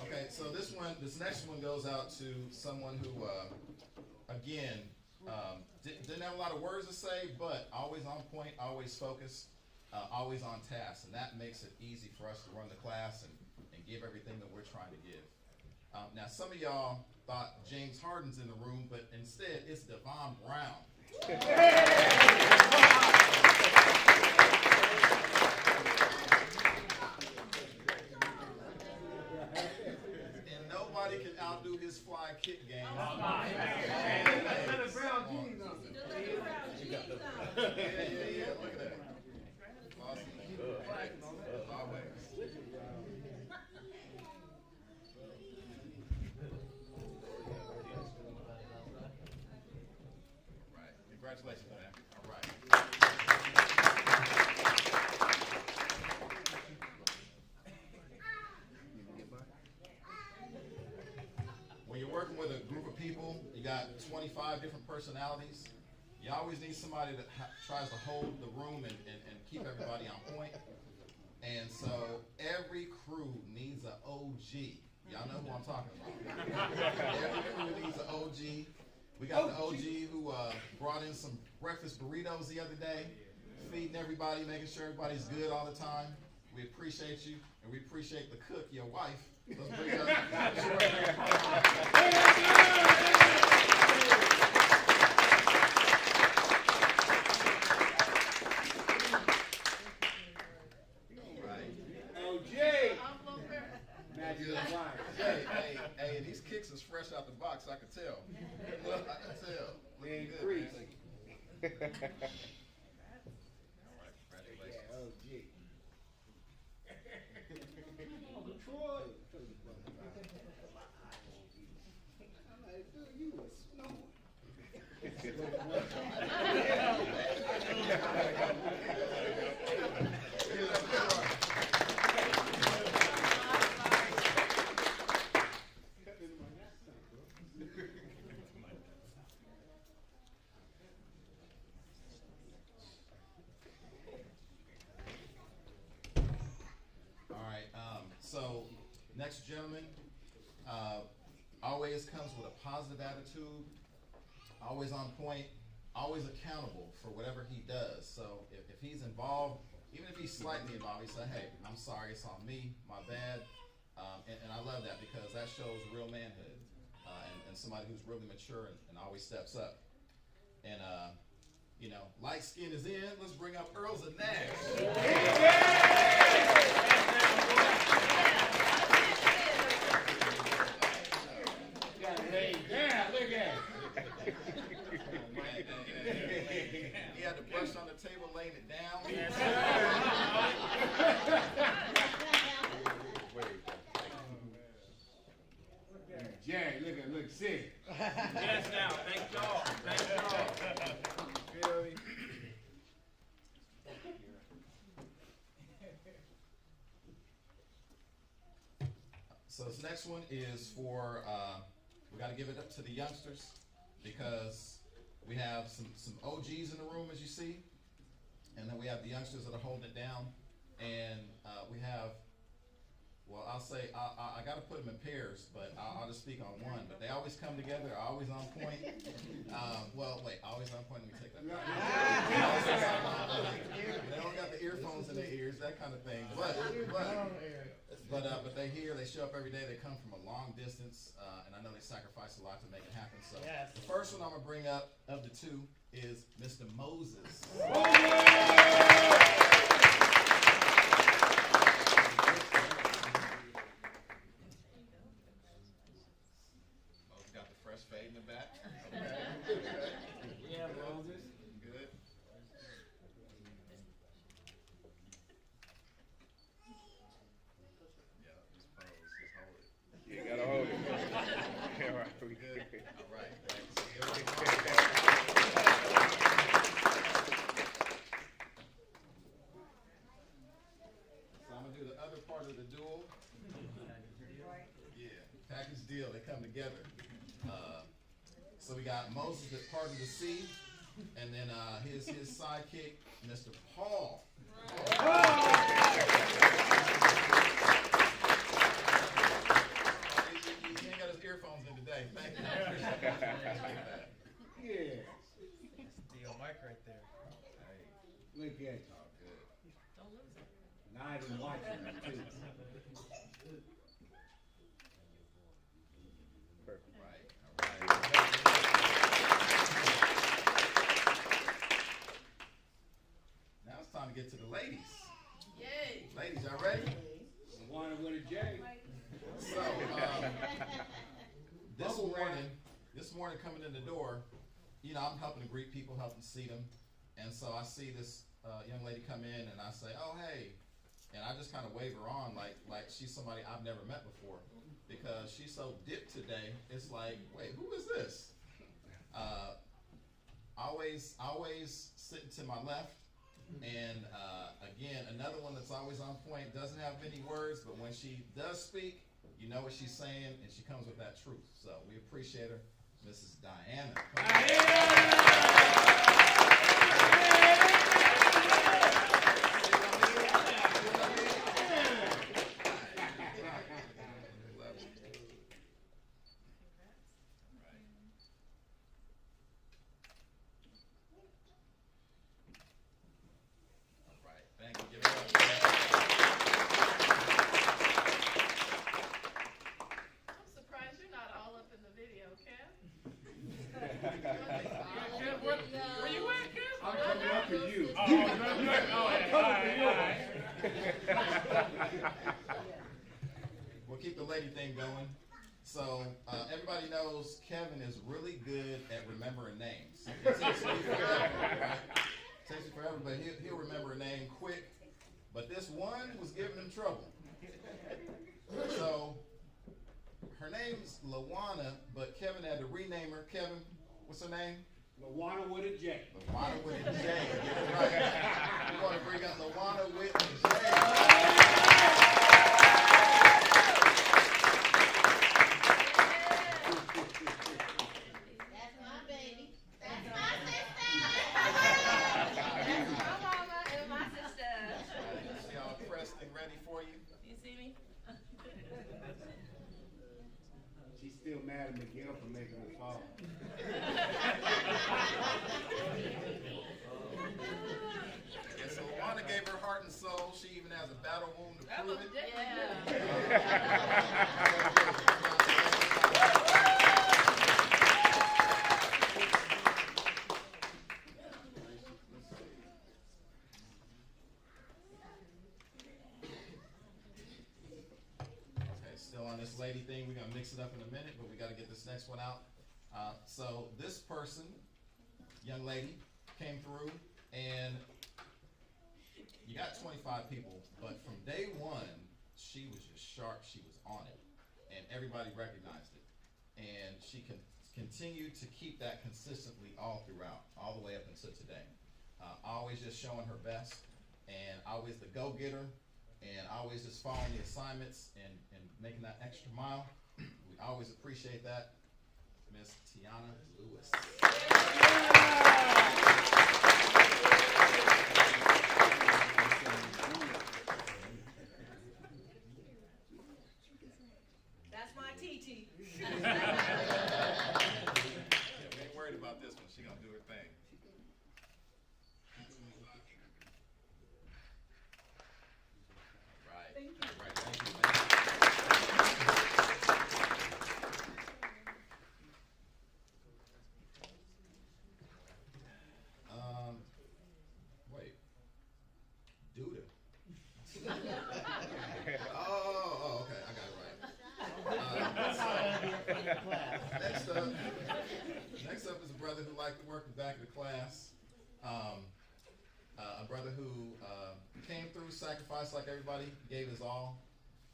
G: Okay, so this next one goes out to someone who, again, didn't have a lot of words to say, but always on point, always focused, always on task, and that makes it easy for us to run the class and give everything that we're trying to give. Now, some of y'all thought James Harden's in the room, but instead it's Devon Brown. And nobody can outdo his fly kick game. Yeah, look at that. Awesome. Always. Right. Congratulations, man. All right. When you're working with a group of people, you got 25 different personalities. You always need somebody that tries to hold the room and keep everybody on point. And so every crew needs an OG. Y'all know who I'm talking about. Every crew needs an OG. We got the OG who brought in some breakfast burritos the other day, feeding everybody, making sure everybody's good all the time. We appreciate you, and we appreciate the cook, your wife. Let's bring her Hey, these kicks is fresh out the box, I can tell. I can tell. Looking good, man. All right, congratulations. So, next gentleman always comes with a positive attitude, always on point, always accountable for whatever he does. So, if he's involved, even if he's slightly involved, he say, hey, I'm sorry, it's on me, my bad. And I love that because that shows real manhood and somebody who's really mature and always steps up. And, you know, light skin is in. Let's bring up Earls and Nash.
J: Yeah, look at it.
G: He had the brush on the table, laying it down.
J: Jerry, look sick.
K: Yes, now. Thank y'all. Thank y'all.
J: Feel me?
G: So this next one is for, we got to give it up to the youngsters because we have some OGs in the room, as you see, and then we have the youngsters that are holding it down, and we have, well, I'll say, I got to put them in pairs, but I'll just speak on one, but they always come together, always on point. Well, wait, always on point, let me take that back. They don't got the earphones in their ears, that kind of thing, but But they here, they show up every day, they come from a long distance, and I know they sacrifice a lot to make it happen. So
K: Yes.
G: the first one I'm gonna bring up of the two is Mr. Moses. Moses got the fresh fade in the back. Okay.
K: Yeah, Moses.
G: Good. Yeah, just pose, just hold it.
J: You gotta hold it. Yeah, right.
G: Good. All right. Thanks. So I'm gonna do the other part of the duel. Yeah, package deal. They come together. So we got Moses that parted the sea, and then his sidekick, Mr. Paul. He ain't got his earphones in today. Thank you. I appreciate that.
J: Yeah.
K: Deal mic right there.
G: Hey,
J: Look at you.
G: all good.
J: And I didn't watch him too. Perfect.
G: Right. All right. Now it's time to get to the ladies.
D: Yay.
G: Ladies, y'all ready?
J: One with a J.
G: So, this morning coming in the door, you know, I'm helping to greet people, helping to seat them. And so I see this young lady come in and I say, oh, hey. And I just kind of wave her on like she's somebody I've never met before because she's so dipped today. It's like, wait, who is this? Always sitting to my left. And again, another one that's always on point, doesn't have many words, but when she does speak, you know what she's saying, and she comes with that truth. So we appreciate her, Mrs. Diana. We'll keep the lady thing going. So everybody knows Kevin is really good at remembering names. It takes me forever, right? It takes me forever, but he'll remember a name quick. But this one was giving him trouble. So her name's Lawana, but Kevin had to rename her. Kevin, what's her name?
J: Lawana with a J.
G: Lawana with a J. Get it right. We want to bring up Lawana with a J.
J: She's still mad at Miguel for making her fall.
G: Yeah, so Wanda gave her heart and soul. She even has a battle wound to prove it. This lady thing, we're gonna mix it up in a minute, but we got to get this next one out. So this person, young lady, came through, and you got 25 people, but from day one, she was just sharp. She was on it, and everybody recognized it. And she can continue to keep that consistently all throughout, all the way up until today. Always just showing her best, and always the go-getter. And always just following the assignments and making that extra mile. We always appreciate that. Miss Tiana Lewis.
I: That's my TT.
G: We ain't worried about this one. She's going to do her thing. Right.
I: Thank you.
G: Right. Thank you. of the class. A brother who came through, sacrificed like everybody, gave his all,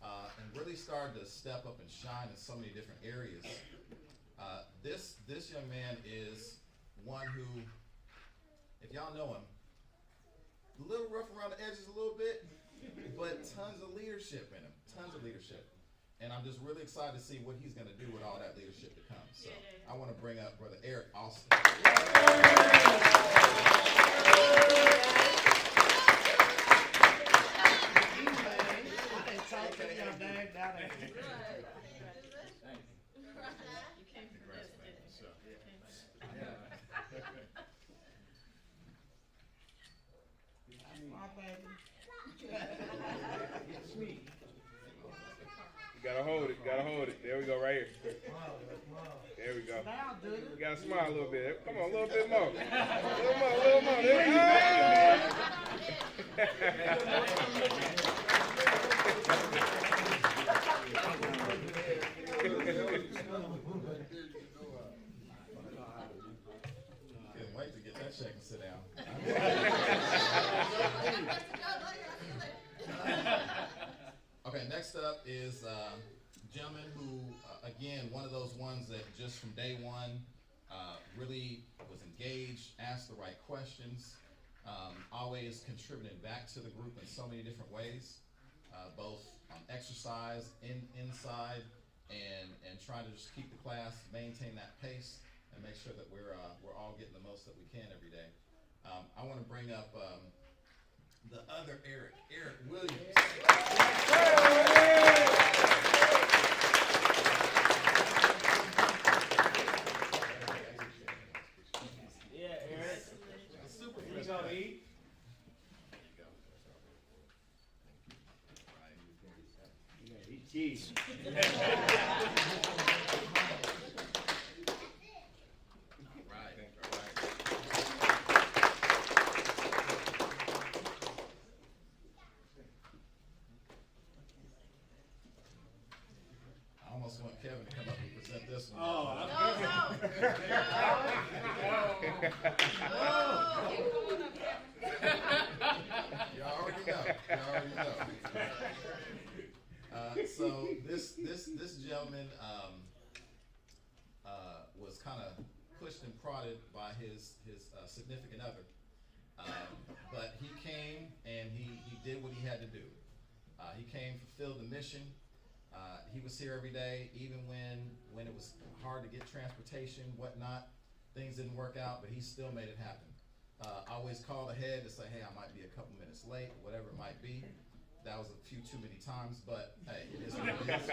G: and really started to step up and shine in so many different areas. This young man is one who, if y'all know him, a little rough around the edges a little bit, but tons of leadership in him, tons of leadership. And I'm just really excited to see what he's going to do with all that leadership that comes. So I want to bring up Brother Eric Austin.
J: Gotta hold it, gotta hold it. There we go, right here. There we go. You gotta smile a little bit. Come on, a little bit more. A little more, a little more. There we go.
G: Couldn't wait to get that check and sit down. Okay, next up is a gentleman who, again, one of those ones that just from day one really was engaged, asked the right questions, always contributing back to the group in so many different ways, both on exercise, inside, and trying to just keep the class, maintain that pace, and make sure that we're all getting the most that we can every day. I want to bring up the other Eric Williams.
K: Yeah, Eric.
G: Super
K: You gonna eat? You gotta eat cheese.
G: Kevin to come up and present this one.
K: Oh, I'm
G: You already know. So this gentleman was kind of pushed and prodded by his significant other, but he came and he did what he had to do. He came, fulfilled the mission. He was here every day, even when it was hard to get transportation, whatnot. Things didn't work out, but he still made it happen. I always called ahead to say, hey, I might be a couple minutes late, whatever it might be. That was a few too many times, but hey, it is what it is,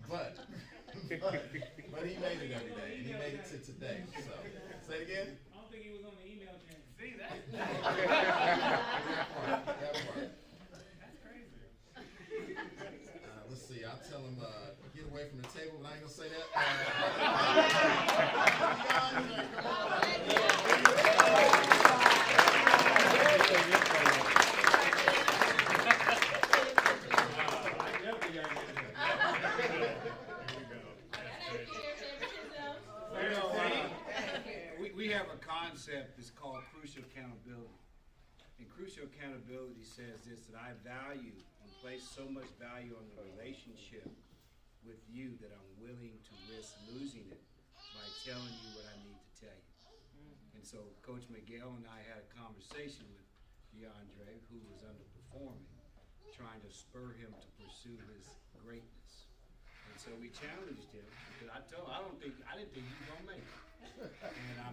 G: right? But he made it every day, and he made it to today. So, say it again.
K: I don't think he was on the email chain. See that?
G: That part.
K: That's crazy.
G: Let's see, I'll tell him, get away from the table, but I ain't gonna say that.
C: We have a concept that's called crucial accountability. And crucial accountability says this, that I value and place so much value on the relationship with you that I'm willing to risk losing it by telling you what I need to tell you. And so Coach Miguel and I had a conversation with DeAndre, who was underperforming, trying to spur him to pursue his greatness. And so we challenged him, because I told him, I didn't think he was gonna make it.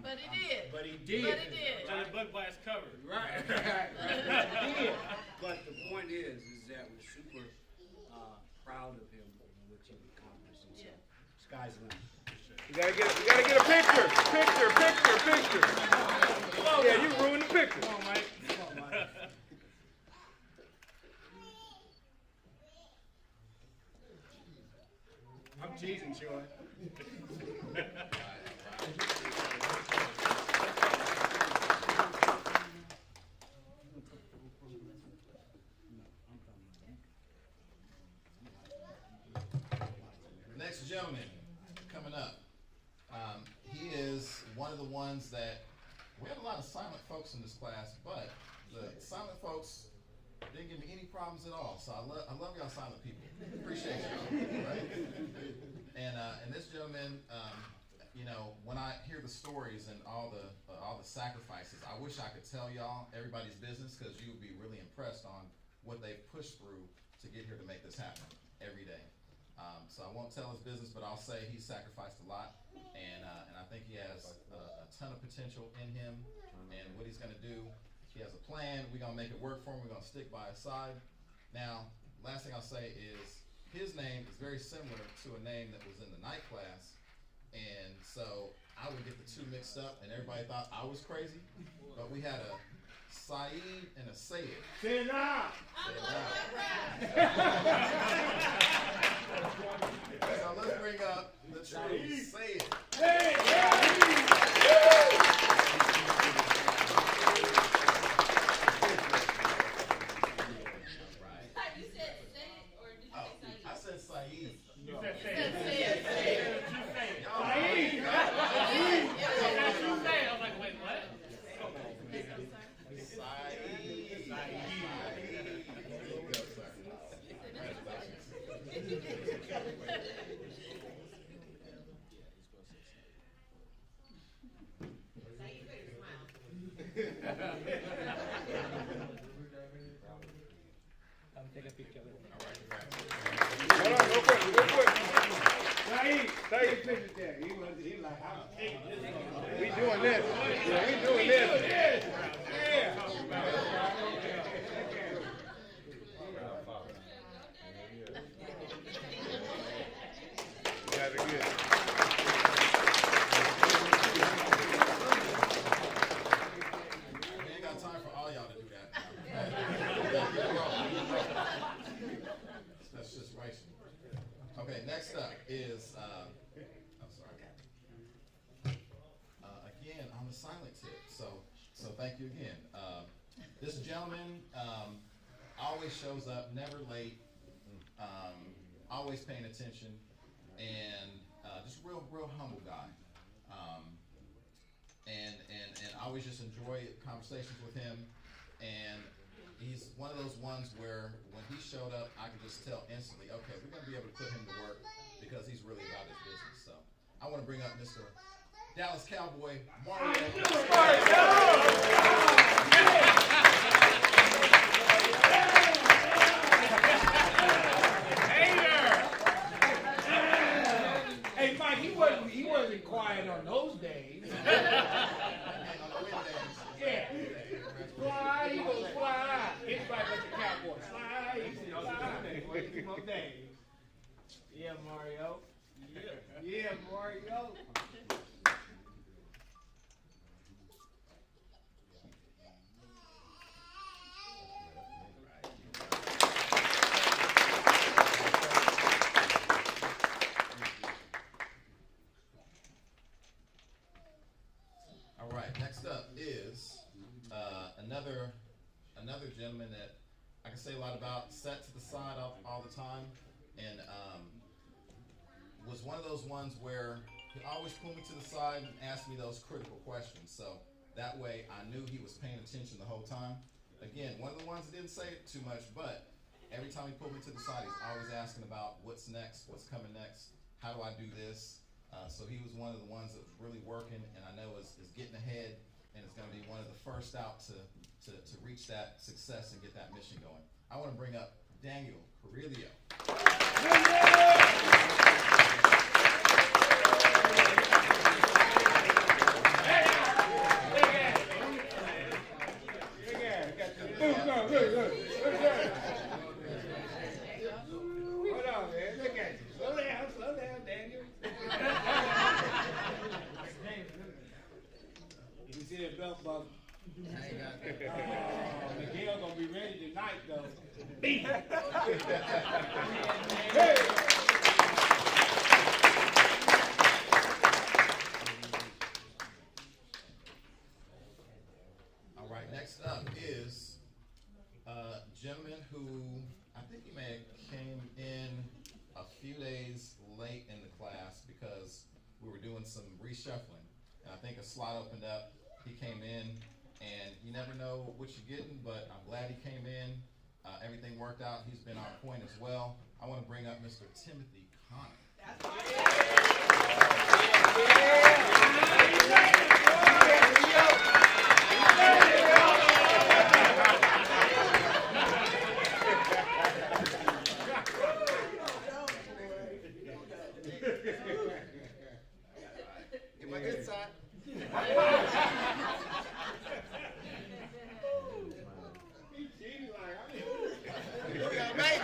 D: But he did.
C: But he did.
D: But he did.
K: Johnny Buck by his cover.
C: Right. He did. But the point is that we're super proud of him and what you've accomplished. And so, sky's the limit.
J: You gotta get a picture. Picture. Yeah, you ruined the picture.
K: Come on, Mike.
C: I'm teasing, Troy.
G: Next gentleman coming up. He is one of the ones that we have a lot of silent folks in this class, but the silent folks didn't give me any problems at all. So I love y'all silent people. Appreciate y'all, right? And this gentleman, you know, when I hear the stories and all the sacrifices, I wish I could tell y'all everybody's business, because you would be really impressed on what they've pushed through to get here to make this happen every day. So I won't tell his business, but I'll say he's sacrificed a lot, and I think he has a ton of potential in him, and what he's gonna do, he has a plan. We're gonna make it work for him. We're gonna stick by his side. Now, last thing I'll say is his name is very similar to a name that was in the night class, and so I would get the two mixed up, and everybody thought I was crazy, but we had a Saeed and a Sayed.
K: Say it loud.
G: So let's bring up the true Sayed.
K: Hey,
L: You said Sayed, or did you say Saeed?
G: I said Saeed.
K: You said say it.
D: Say it.
K: Saeed. I was like, wait, what?
M: Take a picture of it.
J: Hold on, no question, no question.
K: Saeed, take a picture there. He like, I'm taking this one.
J: We doing this. Yeah, we doing this.
K: Yeah.
J: You got it good.
G: We ain't got time for all y'all to do that. That's just right. Okay, next up is, I'm sorry. Again, on the silent tip. So thank you again. This gentleman always shows up, never late, always paying attention, and just real humble guy. And I always just enjoy conversations with him, and he's one of those ones where when he showed up, I could just tell instantly, okay, we're gonna be able to put him to work because he's really about his business. So I want to bring up Mr. Dallas Cowboy Mario.
K: Hey, Mike, he wasn't quiet on those days. Yeah. Fly, Eagles, fly. Anybody but the Cowboys. Fly, Eagles, fly. Yeah, Mario. Yeah, Mario.
G: All right, next up is another gentleman that I can say a lot about, set to the side all the time, and was one of those ones where he always pulled me to the side and asked me those critical questions. So that way I knew he was paying attention the whole time. Again, one of the ones that didn't say it too much, but every time he pulled me to the side, he's always asking about what's next, what's coming next, how do I do this? So he was one of the ones that was really working, and I know is getting ahead, and is going to be one of the first out to reach that success and get that mission going. I want to bring up Daniel Carrillo.
K: Hold on, man. Look at you. Slow down, Daniel. You see that belt buckle? Miguel gonna be ready tonight, though. Hey!
G: All right, next up is a gentleman who I think he may have came in a few days late in the class because we were doing some reshuffling, and I think a slot opened up, He came in, and you never know what you're getting, but I'm glad he came in. Everything worked out. He's been on point as well. I want to bring up Mr. Timothy Connor.
K: Get my good side. He cheated like I mean. You got made it.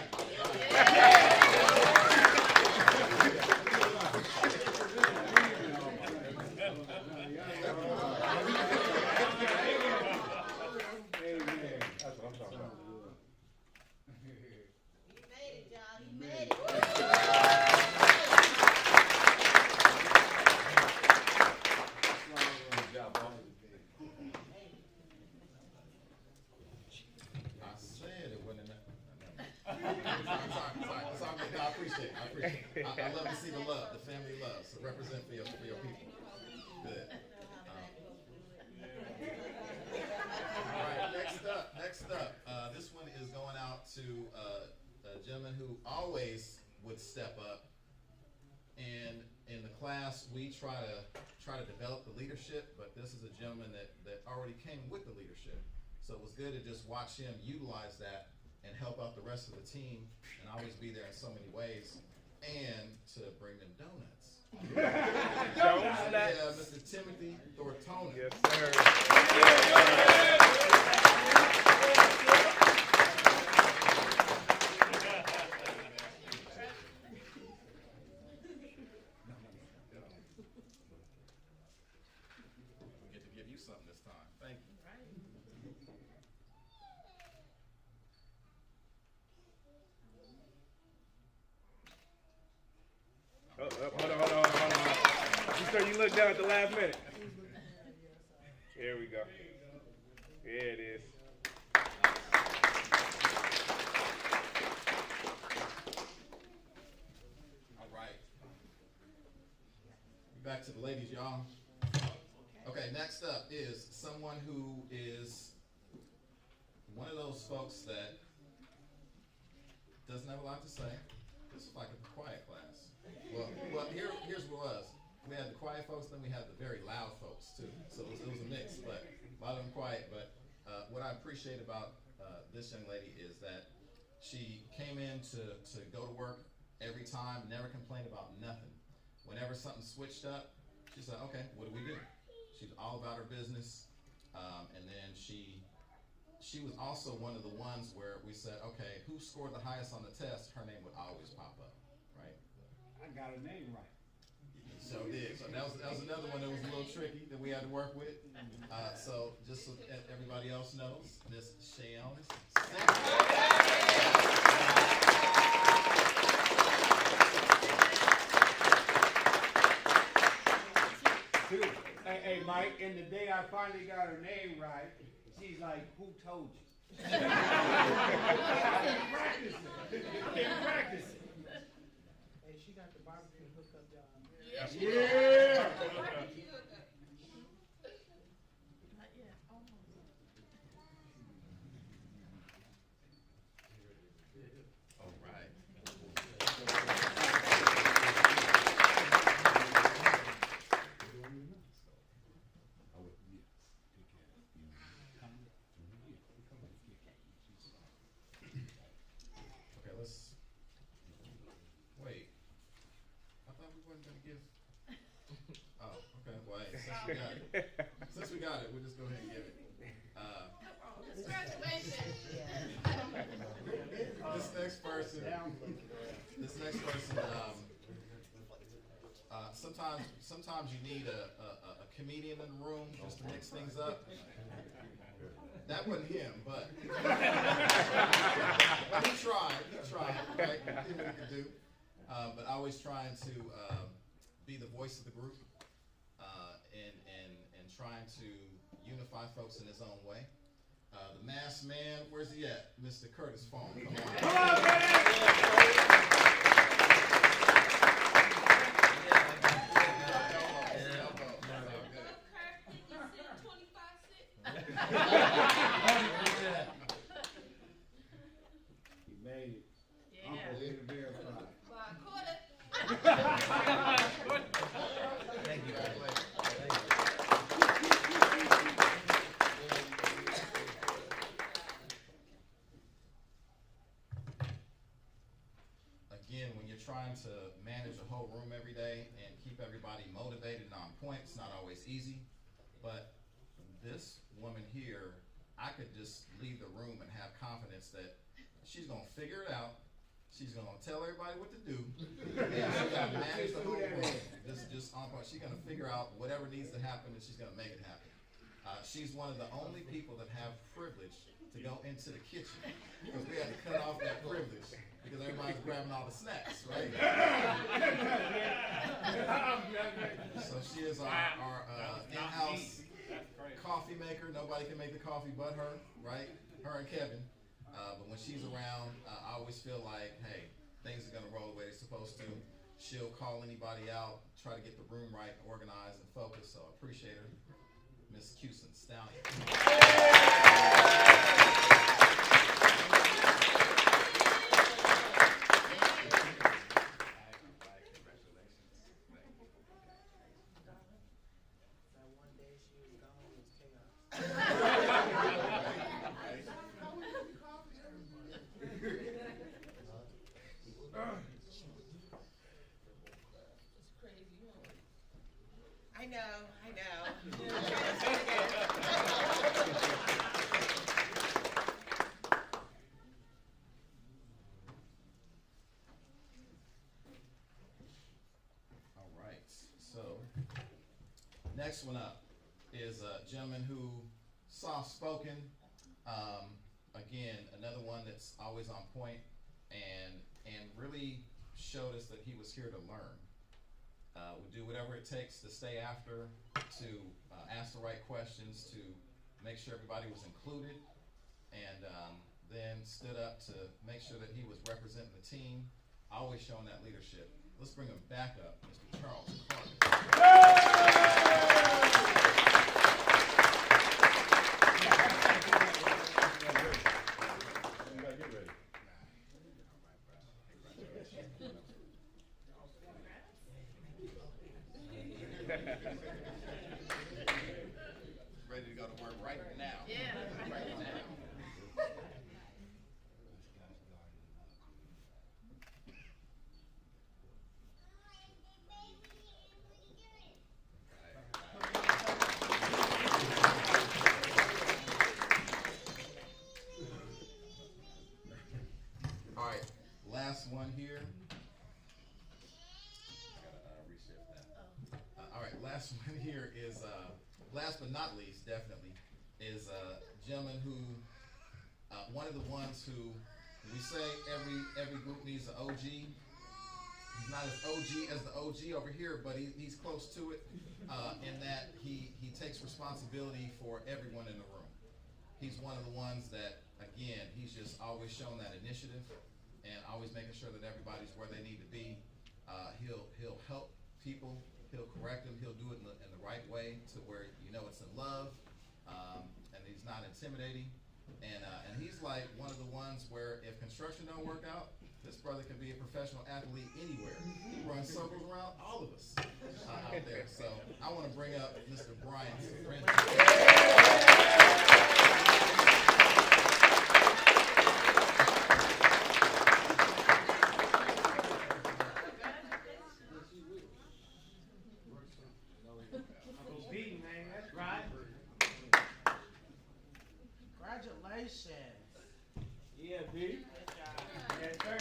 K: Amen. That's what I'm talking about.
L: He made it, y'all. He made it.
K: Good job, boss.
G: I said it wasn't enough. Sorry. It's all good. No, I appreciate it. I love to see the love, the family love. So represent for your people. Good. All right, next up. This one is going out to a gentleman who always would step up. And in the class, we try to develop the leadership, but this is a gentleman that already came with the leadership. So it was good to just watch him utilize that and help out the rest of the team and always be there in so many ways, and to bring them donuts. Yeah, Mr. Timothy Thorntona.
J: Yes, sir.
G: We get to give you something this time. Thank you.
J: Hold on. You sure you look down at the last minute? Here we go. There it is.
G: All right. Back to the ladies, y'all. Okay, next up is someone who is one of those folks that doesn't have a lot to say. This is like a quiet class. Well, here's what it was. We had the quiet folks, then we had the very loud folks too. So it was a mix, but a lot of them quiet. But what I appreciate about this young lady is that she came in to go to work every time, never complained about nothing. Whenever something switched up, she said, okay, what do we do? She's all about her business. And then she was also one of the ones where we said, okay, who scored the highest on the test? Her name would always pop up, right?
K: I got her name right.
G: So did. So that was another one that was a little tricky that we had to work with. So just so everybody else knows, Miss Shayonis.
K: Dude, hey, Mike, and the day I finally got her name right, she's like, who told you? I can't practice it.
F: Hey, she got the barbecue hooked up, y'all.
K: Yeah.
D: Not yet. Almost.
G: All right. Okay, let's wait. I thought we wasn't gonna give. Oh, okay. Well, hey, since we got it, we'll just go ahead and give it.
D: It's graduation.
G: This next person. Sometimes you need a comedian in the room just to mix things up. That wasn't him, but he tried, right? He did what he could do. But always trying to be the voice of the group and trying to unify folks in his own way. The masked man, where's he at? Mr. Curtis Fong, come on.
K: Come on,
L: Kirk, you said 25
K: You made it.
D: Yeah.
K: Uncle here to verify.
L: Well, I caught it.
G: Thank you. Again, when you're trying to manage a whole room every day and keep everybody motivated and on point, it's not always easy. But this woman here, I could just leave the room and have confidence that she's gonna figure it out. She's gonna tell everybody what to do. And she's gonna manage the whole room. Just on point. She's gonna figure out whatever needs to happen, and she's gonna make it happen. She's one of the only people that have privilege to go into the kitchen, because we had to cut off that privilege because everybody's grabbing all the snacks, right? So she is our in-house coffee maker. Nobody can make the coffee but her, right? Her and Kevin. But when she's around, I always feel like, hey, things are gonna roll the way they're supposed to. She'll call anybody out, try to get the room right, organized, and focused. So I appreciate her, Miss Cusin Stallion.
L: I know.
G: All right, so next one up is a gentleman who soft-spoken. Again, another one that's always on point and really showed us that he was here to learn. Would do whatever it takes to stay after, to ask the right questions, to make sure everybody was included, and then stood up to make sure that he was representing the team, always showing that leadership. Let's bring him back up, Mr. Charles ready to go to work right now.
D: Yeah.
G: Right now. All right, last one here. I gotta reshift that. All right, last one here is, last but not least, definitely, is a gentleman who, one of the ones who, we say every group needs an OG. He's not as OG as the OG over here, but he's close to it, in that he takes responsibility for everyone in the room. He's one of the ones that, again, he's just always shown that initiative and always making sure that everybody's where they need to be. He'll help people. He'll correct them. He'll do it in the right way to where you know it's in love, and he's not intimidating. And he's like one of the ones where if construction don't work out, this brother can be a professional athlete anywhere. He runs circles around all of us out there. So I want to bring up Mr. Brian Sprint.
F: Congratulations.
K: Yeah, B.
F: Good job.
K: Yes, sir.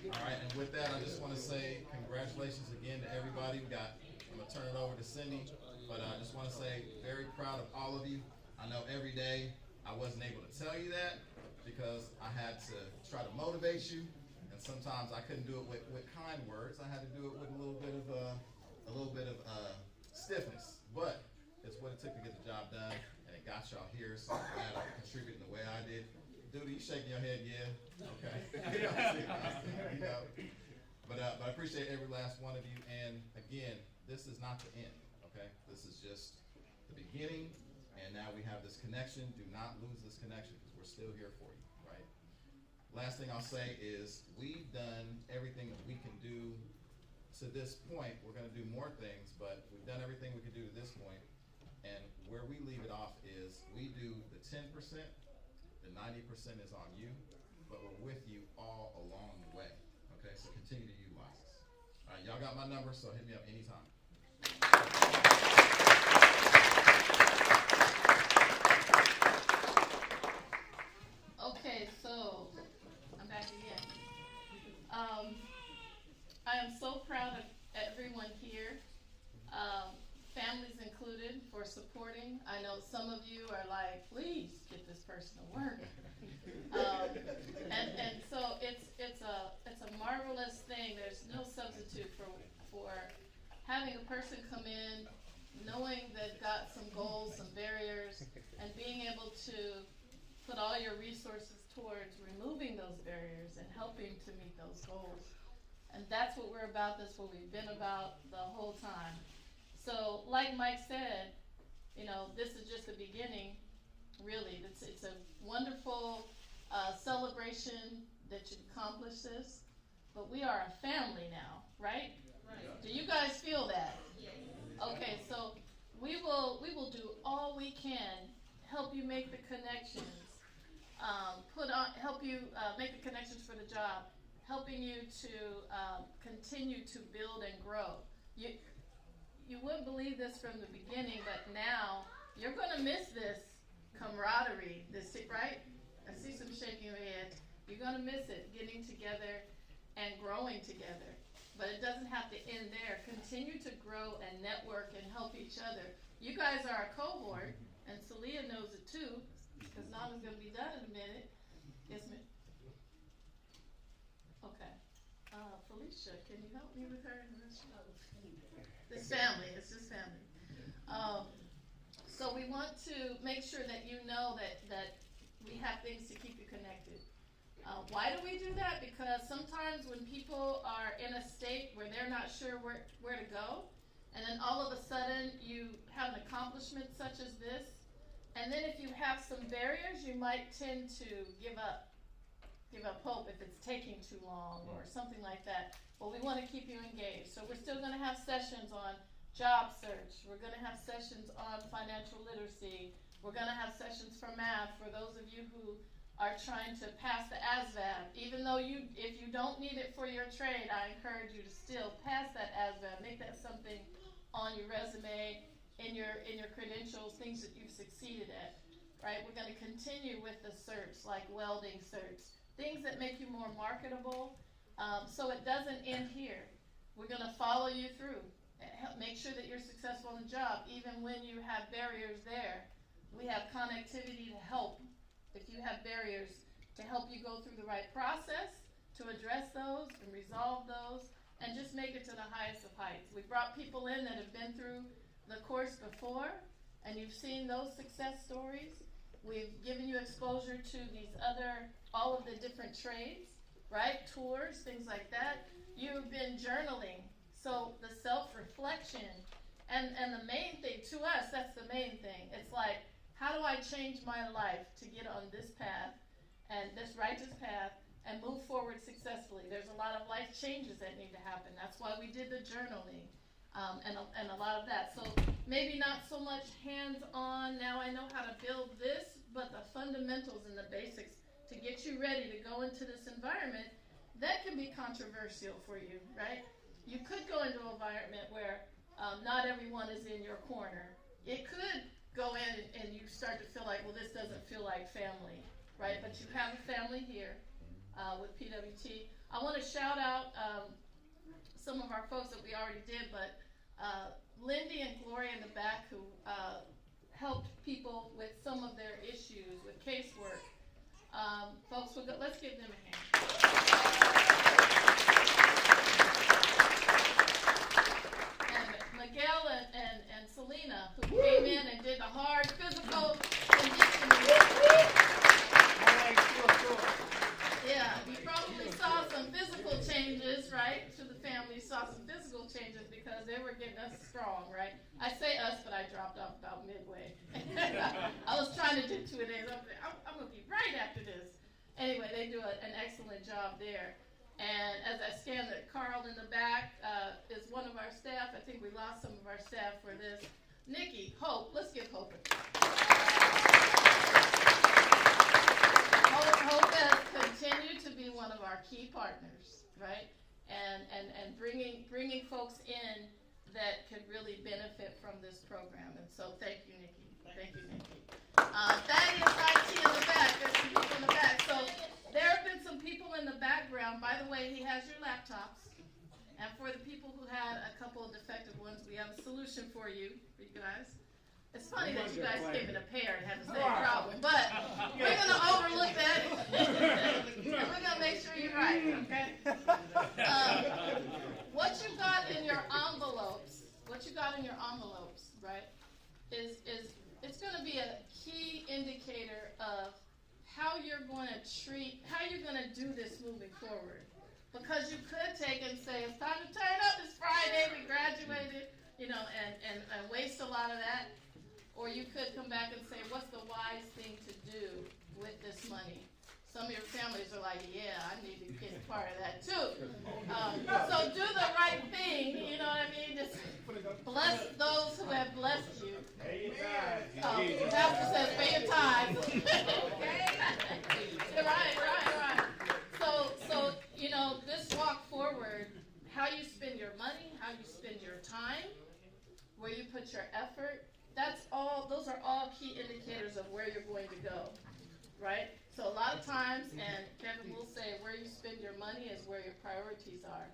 G: All right, and with that, I just want to say congratulations again to everybody. I'm going to turn it over to Cindy, but I just want to say very proud of all of you. I know every day I wasn't able to tell you that because I had to try to motivate you, and sometimes I couldn't do it with kind words. I had to do it with a little bit of stiffness, but it's what it took to get the job done, and it got y'all here, so I'm glad I contributed in the way I did. Duty, you shaking your head, yeah. Okay. You know. But I appreciate every last one of you. And again, this is not the end, okay? This is just the beginning. And now we have this connection. Do not lose this connection because we're still here for you, right? Last thing I'll say is we've done everything that we can do to this point. We're going to do more things, but we've done everything we can do to this point. And where we leave it off is we do the 10%, the 90% is on you, but we're with you all along the way. Okay, so continue to utilize this. All right, y'all got my number, so hit me up anytime.
D: Okay, so I'm back again. I am so proud of everyone here, families included, for supporting. I know some of you are like, please get this person to work. And so it's a marvelous thing. There's no substitute for having a person come in, knowing they've got some goals, some barriers, and being able to put all your resources towards removing those barriers and helping to meet those goals. And that's what we're about. That's what we've been about the whole time. So like Mike said, you know, this is just the beginning, really. It's a wonderful celebration that you accomplished this, but we are a family now, right? Right. Do you guys feel that? Yes. Okay, so we will do all we can, help you make the connections, help you make the connections for the job, helping you to continue to build and grow. You wouldn't believe this from the beginning, but now you're going to miss this camaraderie, right? I see some shaking of your head. You're going to miss it, getting together and growing together. But it doesn't have to end there. Continue to grow and network and help each other. You guys are a cohort, and Celia knows it too, because Nana's going to be done in a minute. Yes, ma'am. Okay. Felicia, can you help me with her and the rest of this family? It's just family. So we want to make sure that you know that we have things to keep you connected. Why do we do that? Because sometimes when people are in a state where they're not sure where to go, and then all of a sudden you have an accomplishment such as this, and then if you have some barriers, you might tend to give up hope if it's taking too long or something like that. Well, we want to keep you engaged. So we're still going to have sessions on job search. We're going to have sessions on financial literacy. We're going to have sessions for math for those of you who are trying to pass the ASVAB. Even though if you don't need it for your trade, I encourage you to still pass that ASVAB. Make that something on your resume, in your credentials, things that you've succeeded at. Right? We're going to continue with the certs, like welding certs, things that make you more marketable. So it doesn't end here. We're going to follow you through. Make sure that you're successful in the job, even when you have barriers there. We have connectivity to help. If you have barriers, to help you go through the right process, to address those and resolve those, and just make it to the highest of heights. We brought people in that have been through the course before, and you've seen those success stories. We've given you exposure to all of the different trades, right? Tours, things like that. You've been journaling. So the self-reflection, and the main thing, to us, that's the main thing. It's like, how do I change my life to get on this path, and this righteous path, and move forward successfully? There's a lot of life changes that need to happen. That's why we did the journaling, and a lot of that. So maybe not so much hands-on, now I know how to build this, but the fundamentals and the basics to get you ready to go into this environment, that can be controversial for you, right? You could go into an environment where not everyone is in your corner. It could go in and you start to feel like, well, this doesn't feel like family, right? But you have a family here with PWT. I want to shout out some of our folks that we already did, but Lindy and Gloria in the back who helped people with some of their issues with casework. Folks, let's give them a hand. Miguel and Selena, who came in and did the hard physical conditioning.
K: I like
D: changes, right, to the family, saw some physical changes because they were getting us strong, right? I say us, but I dropped off about midway. I was trying to do 2 days. I'm going to be right after this. Anyway, they do an excellent job there. And as I scanned it, Carl in the back is one of our staff. I think we lost some of our staff for this. Nikki, Hope, let's give Hope a Hope has continued to be one of our key partners, right? And bringing folks in that could really benefit from this program. And so thank you, Nikki. Thank you, Nikki. That is IT in the back. There's some people in the back. So there have been some people in the background. By the way, he has your laptops. And for the people who had a couple of defective ones, we have a solution for you guys. It's funny that you guys came in a pair and had the same problem, but we're going to overlook that. And we're going to make sure you're right, okay? What you got in your envelopes, right, is it's going to be a key indicator of how you're going to do this moving forward. Because you could take and say, it's time to turn up, it's Friday, we graduated, and waste a lot of that. Or you could come back and say, what's the wise thing to do with this money? Some of your families are like, yeah, I need to get part of that too. So do the right thing, you know what I mean? Just bless those who have blessed you.
K: Pay your tithes.
D: The pastor says, pay your tithes. Right. So, this walk forward, how you spend your money, how you spend your time, where you put your effort, those are all key indicators of where you're going to go, right? So a lot of times, and Kevin will say, where you spend your money is where your priorities are.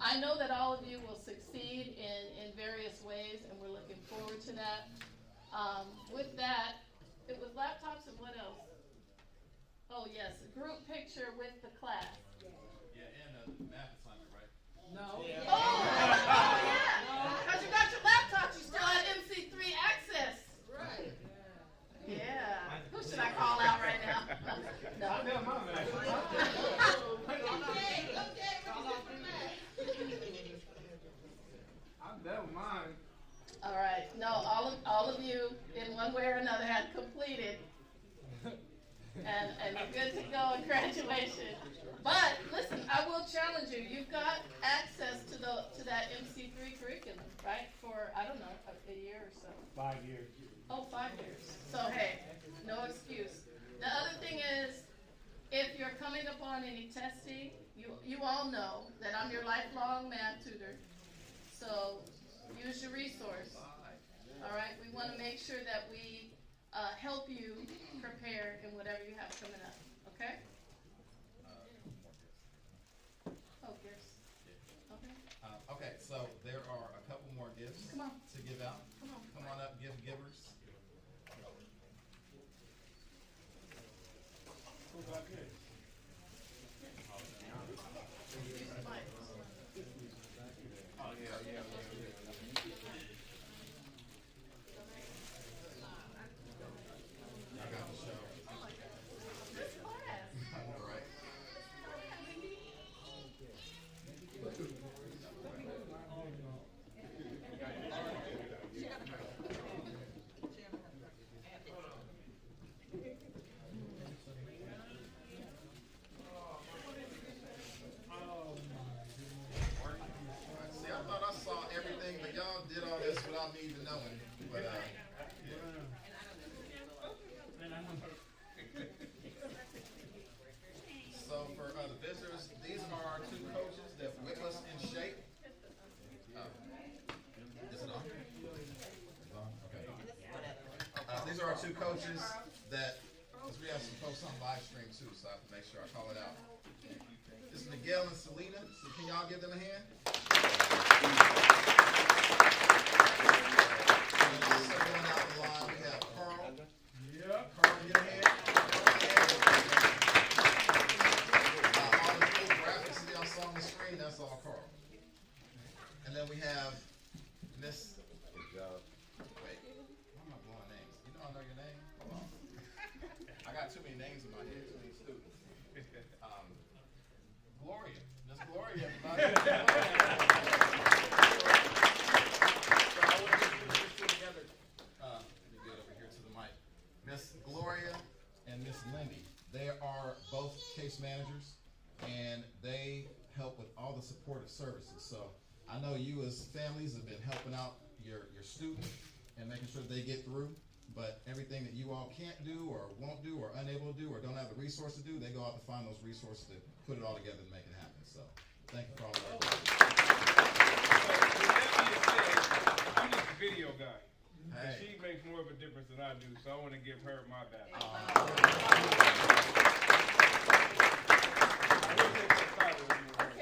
D: I know that all of you will succeed in various ways, and we're looking forward to that. With that, it was laptops and what else? Oh yes, a group picture with the class.
G: Yeah, and a math assignment, right?
D: No. Yeah. Oh yeah. Because you got your laptops, you still have MC3 access. Right. Yeah. Who should I call out right now? No.
K: I know my man. I'm done with mine.
D: All right. No, all of you in one way or another had completed. And you're good to go in graduation. But listen, I will challenge you. You've got access to that MC3 curriculum, right? For I don't know, a year or so.
K: 5 years.
D: Oh, 5 years. So hey, no excuse. The other thing is, if you're coming upon any testing, you all know that I'm your lifelong math tutor. So use your resource. All right. We want to make sure that we help you prepare in whatever you have coming up. Okay? Oh, gifts. Okay.
G: Okay, so there are a couple more gifts
D: Come on.
G: to give out. Come on up, gift givers. These are our two coaches that, because we have some folks on live stream too, so I have to make sure I call it out. This is Miguel and Selena, so can y'all give them a hand? And also going out the line, we have Carl. Yeah. Carl, get a hand. All the cool graphics that y'all saw on the screen, that's all Carl. And then we have Miss. Good job. Wait, why am I blowing names? You know I know your name? Hold on. I got too many names in my head, too many students. Gloria. Miss Gloria, everybody. supportive services. So I know you as families have been helping out your students and making sure they get through, but everything that you all can't do or won't do or unable to do or don't have the resource to do, they go out to find those resources to put it all together and make it happen. So thank you for all that.
J: So with that being said, I'm just a video guy. And she makes more of a difference than I do, so I want to give her my back. I will take that title if you want.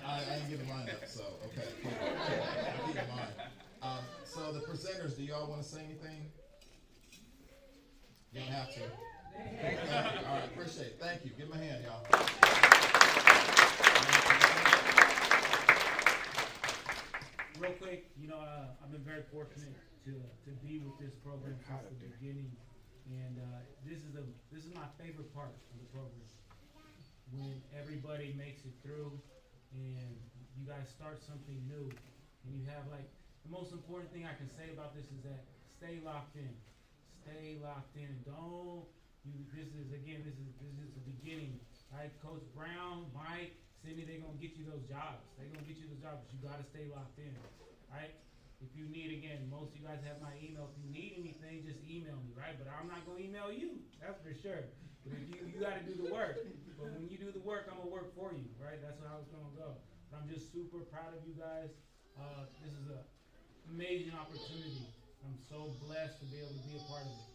G: I ain't giving mine up, so okay. Keep in mind. So the presenters, do y'all want to say anything? You don't have to. Thank you. All right, appreciate it. Thank you. Give them a hand, y'all.
M: Real quick, I've been very fortunate to be with this program since the beginning, and this is my favorite part of the program. When everybody makes it through, and you guys start something new, and you have the most important thing I can say about this is that stay locked in, and this is the beginning, right? Coach Brown, Mike, Sydney, they're gonna get you those jobs. But you gotta stay locked in, right? If you need, again, most of you guys have my email. If you need anything, just email me, right? But I'm not gonna email you, that's for sure. But if you gotta do the work. But when you do the work, I'm gonna work for you, right? That's how it's gonna go. But I'm just super proud of you guys. This is an amazing opportunity. I'm so blessed to be able to be a part of it.